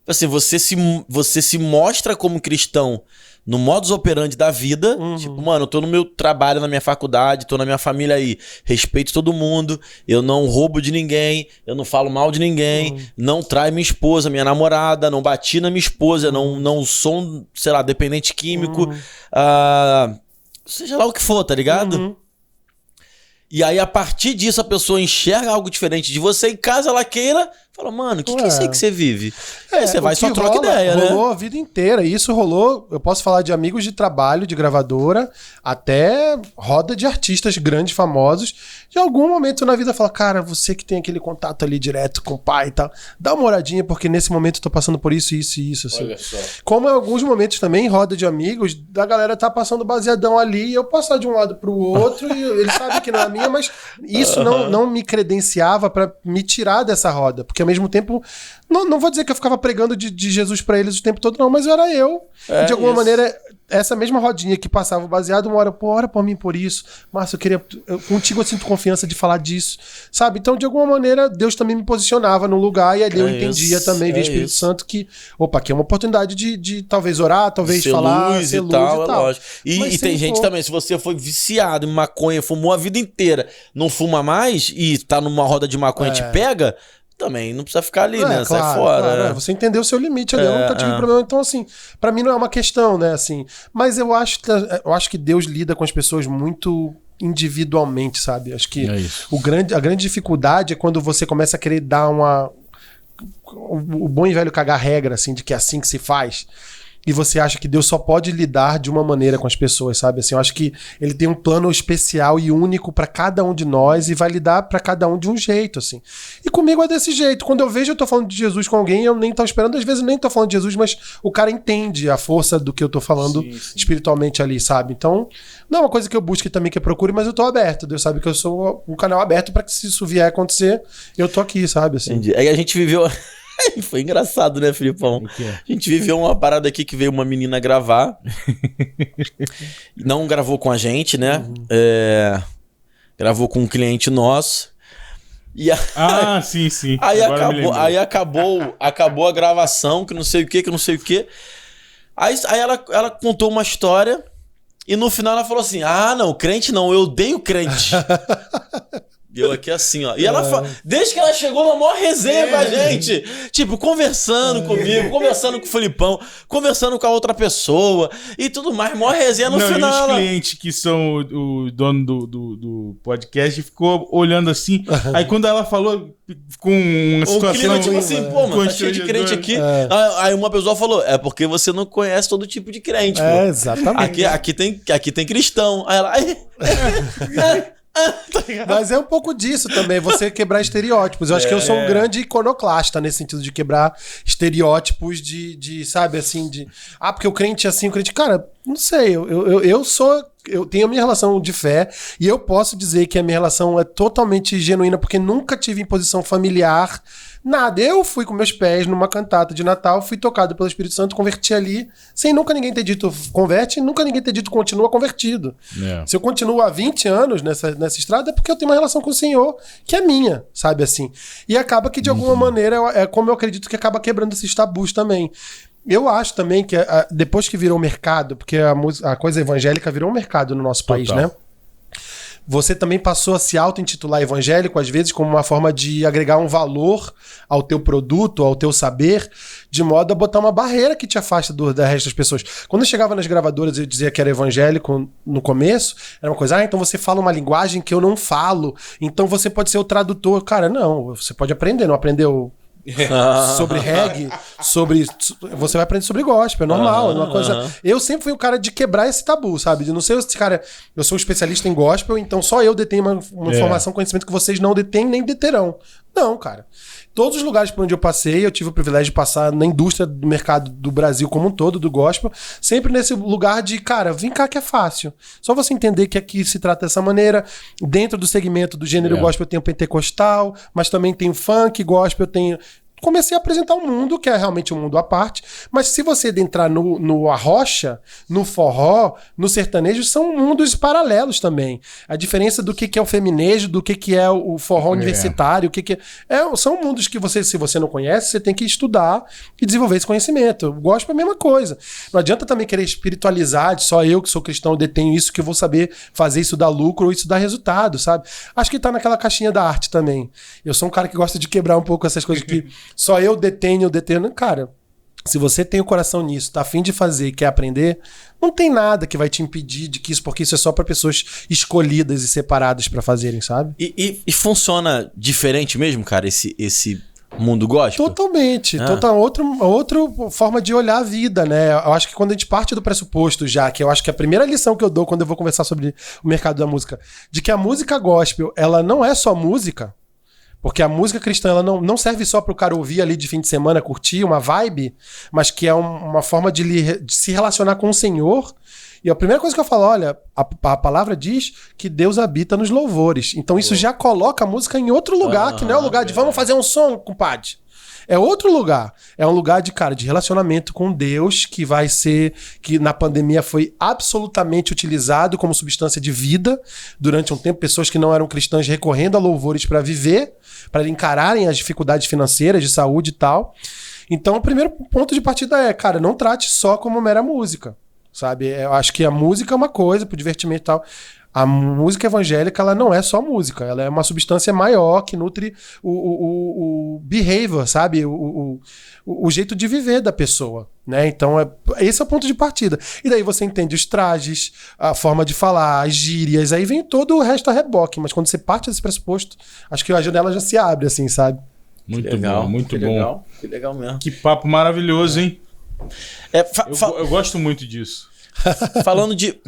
Assim, você se mostra como cristão no modus operandi da vida. Tipo, mano, eu tô no meu trabalho, na minha faculdade, tô na minha família aí. Respeito todo mundo, eu não roubo de ninguém, eu não falo mal de ninguém, não traio minha esposa, minha namorada, não bati na minha esposa, não sou, sei lá, dependente químico. Seja lá o que for, tá ligado? E aí, a partir disso, a pessoa enxerga algo diferente de você em casa, ela queira, fala, mano, o que é isso aí que você vive? Aí você vai e só troca ideia, né? Rolou a vida inteira. E isso rolou, eu posso falar de amigos de trabalho, de gravadora, até roda de artistas grandes, famosos. De algum momento na vida, fala, cara, você que tem aquele contato ali direto com o pai e tal, dá uma olhadinha, porque nesse momento eu tô passando por isso, isso e isso, assim. Olha só. Como em alguns momentos também, roda de amigos, da galera tá passando baseadão ali, e eu passar de um lado pro outro, e ele sabe que não é minha, mas isso não me credenciava pra me tirar dessa roda, porque ao mesmo tempo, não vou dizer que eu ficava pregando de Jesus pra eles o tempo todo, não, mas era eu. E de alguma maneira, essa mesma rodinha que passava o baseado, uma hora, ora por mim por isso, Márcio, contigo eu sinto confiança de falar disso, sabe? Então, de alguma maneira, Deus também me posicionava no lugar, e ali eu entendia também, via Espírito Santo, que, aqui é uma oportunidade de talvez orar, talvez ser falar, luz ser e luz tal, e tal. Lógico. E tem gente também, se você foi viciado em maconha, fumou a vida inteira, não fuma mais, e tá numa roda de maconha e te pega, também não precisa ficar ali, né? Sai Claro, fora. claro, né? você entendeu o seu limite ali, eu nunca tive problema. Então, assim, pra mim não é uma questão, né? Assim, mas eu acho que Deus lida com as pessoas muito individualmente, sabe? Acho que a grande dificuldade é quando você começa a querer dar o bom e velho cagar regra, assim, de que é assim que se faz. E você acha que Deus só pode lidar de uma maneira com as pessoas, sabe? Assim, eu acho que ele tem um plano especial e único pra cada um de nós e vai lidar pra cada um de um jeito, assim. E comigo é desse jeito. Quando eu vejo eu tô falando de Jesus com alguém, eu nem tô esperando, às vezes eu nem tô falando de Jesus, mas o cara entende a força do que eu tô falando espiritualmente ali, sabe? Então, não é uma coisa que eu busque também, que eu procure, mas eu tô aberto. Deus sabe que eu sou um canal aberto pra que se isso vier a acontecer, eu tô aqui, sabe? Assim. Entendi. Aí a gente viveu... Foi engraçado, né, Filipão? A gente viveu uma parada aqui que veio uma menina gravar. Não gravou com a gente, né? Gravou com um cliente nosso. E sim. Aí acabou a gravação, que não sei o que. Aí ela contou uma história e no final ela falou assim: não, crente não, eu odeio crente. Eu aqui assim, ó. E ela desde que ela chegou na maior resenha com a gente, tipo, conversando comigo, conversando com o Filipão, conversando com a outra pessoa e tudo mais, maior resenha no final. E os clientes que são o dono do podcast ficou olhando assim. Aí quando ela falou com uma situação... O clima tipo assim, pô, mano, tá cheio de crente aqui. Aí uma pessoa falou, é porque você não conhece todo tipo de crente, pô. Exatamente. Aqui tem cristão. Aí ela... Mas é um pouco disso também, você quebrar estereótipos. Eu acho que eu sou um grande iconoclasta nesse sentido de quebrar estereótipos de sabe, assim, de... porque o crente é assim, o crente... Cara, não sei, eu tenho a minha relação de fé e eu posso dizer que a minha relação é totalmente genuína porque nunca tive imposição familiar, nada. Eu fui com meus pés numa cantata de Natal, fui tocado pelo Espírito Santo, converti ali, sem nunca ninguém ter dito converte, nunca ninguém ter dito continua convertido. Se eu continuo há 20 anos nessa estrada é porque eu tenho uma relação com o Senhor que é minha, sabe assim. E acaba que de alguma maneira, é como eu acredito que acaba quebrando esses tabus também. Eu acho também que depois que virou mercado, porque a coisa evangélica virou um mercado no nosso país, né? Você também passou a se auto-intitular evangélico, às vezes, como uma forma de agregar um valor ao teu produto, ao teu saber, de modo a botar uma barreira que te afasta da resto das pessoas. Quando eu chegava nas gravadoras e eu dizia que era evangélico no começo, era uma coisa, então você fala uma linguagem que eu não falo, então você pode ser o tradutor. Cara, não, você pode aprender, não aprendeu... sobre reggae, você vai aprender sobre gospel, é normal, é uma coisa. Eu sempre fui o cara de quebrar esse tabu, sabe? De não ser esse cara, eu sou um especialista em gospel, então só eu detenho uma informação, conhecimento que vocês não detêm nem deterão. Não, cara. Todos os lugares por onde eu passei, eu tive o privilégio de passar na indústria do mercado do Brasil como um todo, do gospel, sempre nesse lugar de, cara, vem cá que é fácil. Só você entender que aqui se trata dessa maneira. Dentro do segmento do gênero gospel tem o pentecostal, mas também tem o funk, gospel, tem... Comecei a apresentar um mundo que é realmente um mundo à parte, mas se você entrar no arrocha, no forró, no sertanejo, são mundos paralelos também. A diferença do que é o feminejo, do que é o forró universitário, são mundos que se você não conhece, você tem que estudar e desenvolver esse conhecimento. O gospel é a mesma coisa. Não adianta também querer espiritualizar, de só eu que sou cristão detenho isso, que eu vou saber fazer isso dar lucro ou isso dar resultado, sabe? Acho que tá naquela caixinha da arte também. Eu sou um cara que gosta de quebrar um pouco essas coisas que só eu detenho. Cara, se você tem o coração nisso, tá a fim de fazer e quer aprender, não tem nada que vai te impedir de que isso, porque isso é só para pessoas escolhidas e separadas para fazerem, sabe? E funciona diferente mesmo, cara, esse mundo gospel? Totalmente. Outra forma de olhar a vida, né? Eu acho que quando a gente parte do pressuposto já, que eu acho que a primeira lição que eu dou quando eu vou conversar sobre o mercado da música, de que a música gospel, ela não é só música. Porque a música cristã ela não serve só para o cara ouvir ali de fim de semana, curtir uma vibe, mas que é uma forma de se relacionar com o Senhor. E a primeira coisa que eu falo, olha, a palavra diz que Deus habita nos louvores. Então isso já coloca a música em outro lugar, que não é o lugar de vamos fazer um som, compadre. É outro lugar. É um lugar de relacionamento com Deus, que na pandemia foi absolutamente utilizado como substância de vida durante um tempo. Pessoas que não eram cristãs recorrendo a louvores para viver, para encararem as dificuldades financeiras, de saúde e tal. Então, o primeiro ponto de partida é, cara, não trate só como mera música, sabe? Eu acho que a música é uma coisa, pro divertimento e tal. A música evangélica, ela não é só música, ela é uma substância maior que nutre o behavior, sabe? O jeito de viver da pessoa, né? Então, esse é o ponto de partida. E daí você entende os trajes, a forma de falar, as gírias, aí vem todo o resto a reboque. Mas quando você parte desse pressuposto, acho que a janela já se abre, assim, sabe? Muito legal, bom, muito que bom. Legal, que legal mesmo. Que papo maravilhoso, hein? Eu gosto muito disso. Falando de...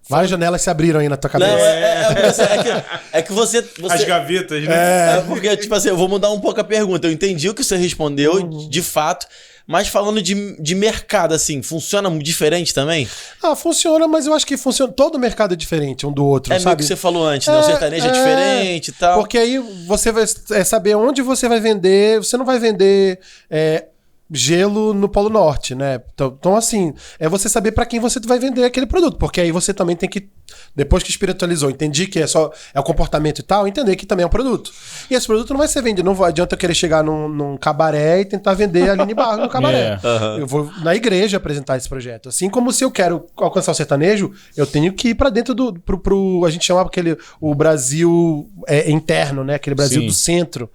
Várias janelas se abriram aí na tua cabeça. Não, é que você... As gavetas, né? Porque, tipo assim, eu vou mudar um pouco a pergunta. Eu entendi o que você respondeu, de fato. Mas falando de mercado, assim, funciona diferente também? Funciona, mas eu acho que funciona. Todo mercado é diferente um do outro, sabe? É meio que você falou antes, né? O sertanejo é diferente e tal. Porque aí você vai saber onde você vai vender. Você não vai vender... gelo no Polo Norte, né? Então, assim, é você saber pra quem você vai vender aquele produto, porque aí você também tem que, depois que espiritualizou, entendi que é o comportamento e tal, entender que também é um produto. E esse produto não vai ser vendido, não adianta eu querer chegar num cabaré e tentar vender a Aline Barros no cabaré. Eu vou na igreja apresentar esse projeto. Assim como se eu quero alcançar o sertanejo, eu tenho que ir pra dentro a gente chamava o Brasil interno, né? Aquele Brasil do centro.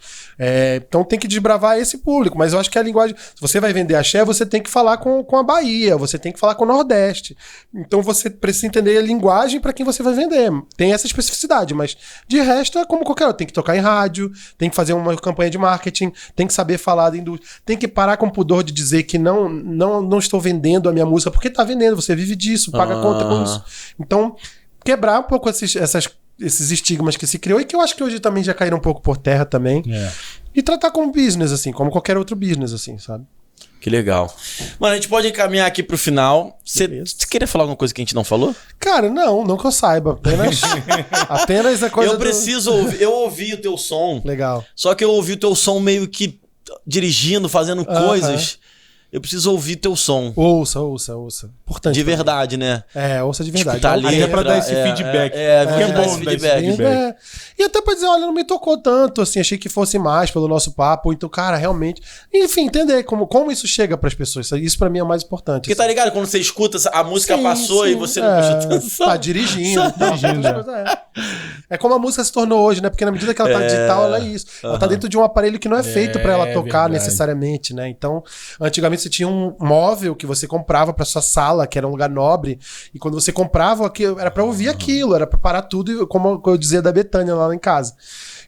Então tem que desbravar esse público, mas eu acho que a linguagem... Se você vai vender axé, você tem que falar com a Bahia, você tem que falar com o Nordeste. Então você precisa entender a linguagem para quem você vai vender. Tem essa especificidade, mas de resto é como qualquer outro. Tem que tocar em rádio, tem que fazer uma campanha de marketing, tem que saber falar da indústria, tem que parar com o pudor de dizer que não estou vendendo a minha música, porque está vendendo, você vive disso, paga conta com isso. Então, quebrar um pouco esses estigmas que se criou e que eu acho que hoje também já caíram um pouco por terra também. E tratar como business, assim, como qualquer outro business, assim, sabe? Que legal. Mano, a gente pode encaminhar aqui pro final. Você queria falar alguma coisa que a gente não falou? Cara, não que eu saiba. Apenas a coisa Eu ouvi o teu som. Legal. Só que eu ouvi o teu som meio que dirigindo, fazendo coisas. Eu preciso ouvir teu som. Ouça. Importante. De verdade, né? Ouça de verdade. Escutar ali. Até pra dar esse feedback. Porque é bom esse feedback. E até pra dizer, olha, não me tocou tanto, assim, achei que fosse mais pelo nosso papo. Então, cara, realmente... Enfim, entender como isso chega pras pessoas. Isso pra mim é o mais importante. Porque tá ligado? Quando você escuta, a música passou e você não prestou atenção. Tá dirigindo. É como a música se tornou hoje, né? Porque na medida que ela tá digital, ela é isso. Ela tá dentro de um aparelho que não é feito pra ela tocar necessariamente, né? Então, antigamente você tinha um móvel que você comprava pra sua sala, que era um lugar nobre, e quando você comprava aquilo, era pra ouvir aquilo, era pra parar tudo, como eu dizia da Betânia lá em casa.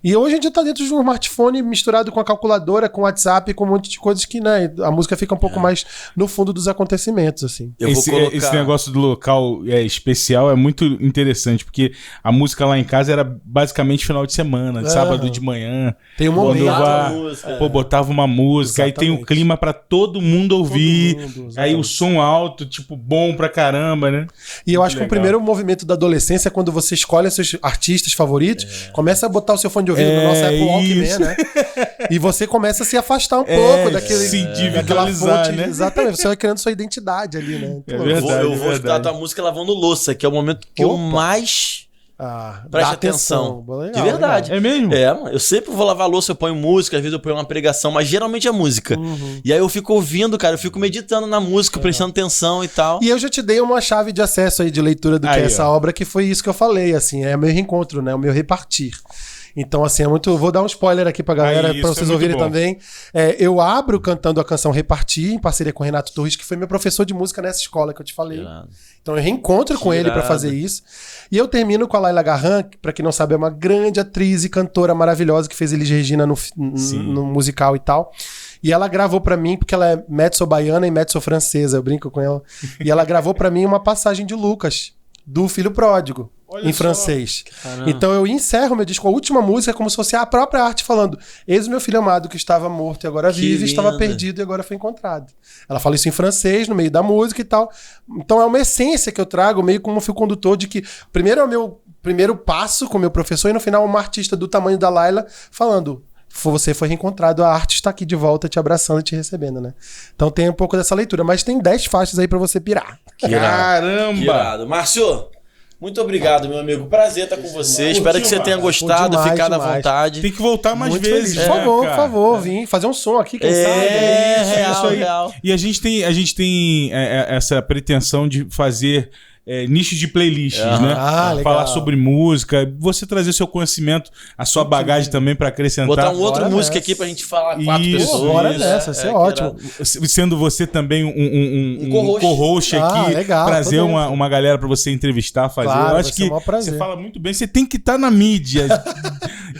E hoje a gente tá dentro de um smartphone misturado com a calculadora, com o WhatsApp, com um monte de coisas que, né, a música fica um pouco mais no fundo dos acontecimentos, assim. Esse negócio do local especial é muito interessante, porque a música lá em casa era basicamente final de semana, de sábado de manhã. Tem um momento. Botava uma música, aí tem um clima pra todo mundo ouvir, aí o som alto, tipo, bom pra caramba, né? E eu acho que o primeiro movimento da adolescência é quando você escolhe seus artistas favoritos, começa a botar o seu fone de ouvido no nosso Apple Walkman, né? E você começa a se afastar um pouco daquela fonte, né? Exatamente, você vai criando sua identidade ali, né? Então, eu vou escutar a tua música lavando louça, que é o momento que eu mais presto atenção. Legal, de verdade. Legal. É mesmo? Eu sempre vou lavar louça, eu ponho música, às vezes eu ponho uma pregação, mas geralmente é música. E aí eu fico ouvindo, cara, eu fico meditando na música, prestando atenção e tal. E eu já te dei uma chave de acesso aí de leitura do que é essa obra, que foi isso que eu falei, assim, é meu reencontro, né? O meu repartir. Então, assim, vou dar um spoiler aqui pra galera, pra vocês ouvirem também. Eu abro cantando a canção Repartir, em parceria com o Renato Torres, que foi meu professor de música nessa escola que eu te falei. Então eu reencontro com ele pra fazer isso. E eu termino com a Laila Garran, que, pra quem não sabe, é uma grande atriz e cantora maravilhosa que fez Elis Regina no musical e tal. E ela gravou pra mim, porque ela é mezzo-baiana e mezzo-francesa, eu brinco com ela. E ela gravou pra mim uma passagem de Lucas, do Filho Pródigo. Em francês. Caramba. Então eu encerro meu disco, a última música é como se fosse a própria arte falando: eis o meu filho amado que estava morto e agora vive, estava perdido e agora foi encontrado. Ela fala isso em francês, no meio da música e tal. Então é uma essência que eu trago, meio como um fio condutor de que primeiro é o meu primeiro passo com o meu professor e no final uma artista do tamanho da Laila falando: você foi reencontrado, a arte está aqui de volta te abraçando e te recebendo, né? Então tem um pouco dessa leitura, mas tem 10 faixas aí pra você pirar. Caramba! Que irado. Márcio, muito obrigado, meu amigo. Prazer estar com você. Espero que você tenha gostado, ficado à vontade. Tem que voltar mais vezes. Por favor, vim fazer um som aqui, quem sabe. Real. E a gente tem essa pretensão de fazer nicho de playlists, né? legal. Falar sobre música, você trazer seu conhecimento, a sua bagagem também pra acrescentar. Botar um outro Bora músico nessa. aqui pra gente falar 4 Isso, pessoas. Bora nessa, isso é ótimo. Sendo você também um co-host aqui, legal, trazer tô uma galera pra você entrevistar, fazer. Claro, Eu vai acho ser que um maior prazer. você fala muito bem, você tem que estar na mídia,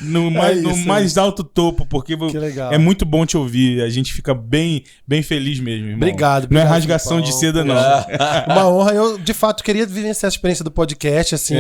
no mais alto topo, porque Que legal. é muito bom te ouvir, a gente fica bem feliz mesmo, irmão. Obrigado. Não é obrigado, rasgação de Filipão. seda, não. Uma honra. Eu, de fato, queria vivenciar essa experiência do podcast, assim.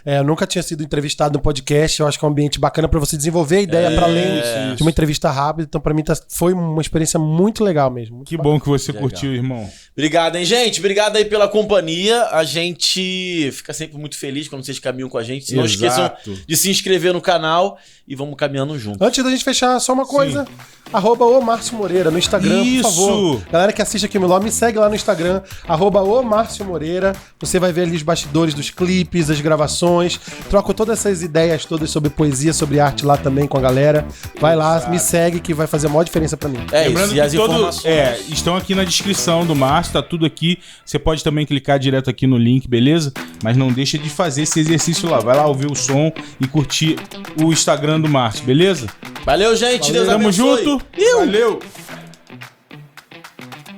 Eu nunca tinha sido entrevistado no podcast. Eu acho que é um ambiente bacana pra você desenvolver a ideia pra além de uma entrevista rápida. Então, pra mim, foi uma experiência muito legal mesmo. Muito Que bom que você curtiu, irmão. Obrigado, hein, gente? Obrigado aí pela companhia. A gente fica sempre muito feliz quando vocês caminham com a gente. Não esqueçam de se inscrever no canal e vamos caminhando junto. Antes da gente fechar, só uma coisa. @o Márcio Moreira no Instagram, por favor. Galera que assiste aqui o Miló, me segue lá no Instagram, @o Márcio Moreira. Você vai ver ali os bastidores dos clipes, as gravações. Troco todas essas ideias todas sobre poesia, sobre arte lá também com a galera. Vai lá, me segue que vai fazer a maior diferença pra mim. Lembrando isso, e as que todos informações estão aqui na descrição do Márcio, tá tudo aqui. Você pode também clicar direto aqui no link, beleza? Mas não deixa de fazer esse exercício lá. Vai lá ouvir o som e curtir o Instagram do Márcio, beleza? Valeu, gente. Deus Tamo abençoe. junto. Valeu.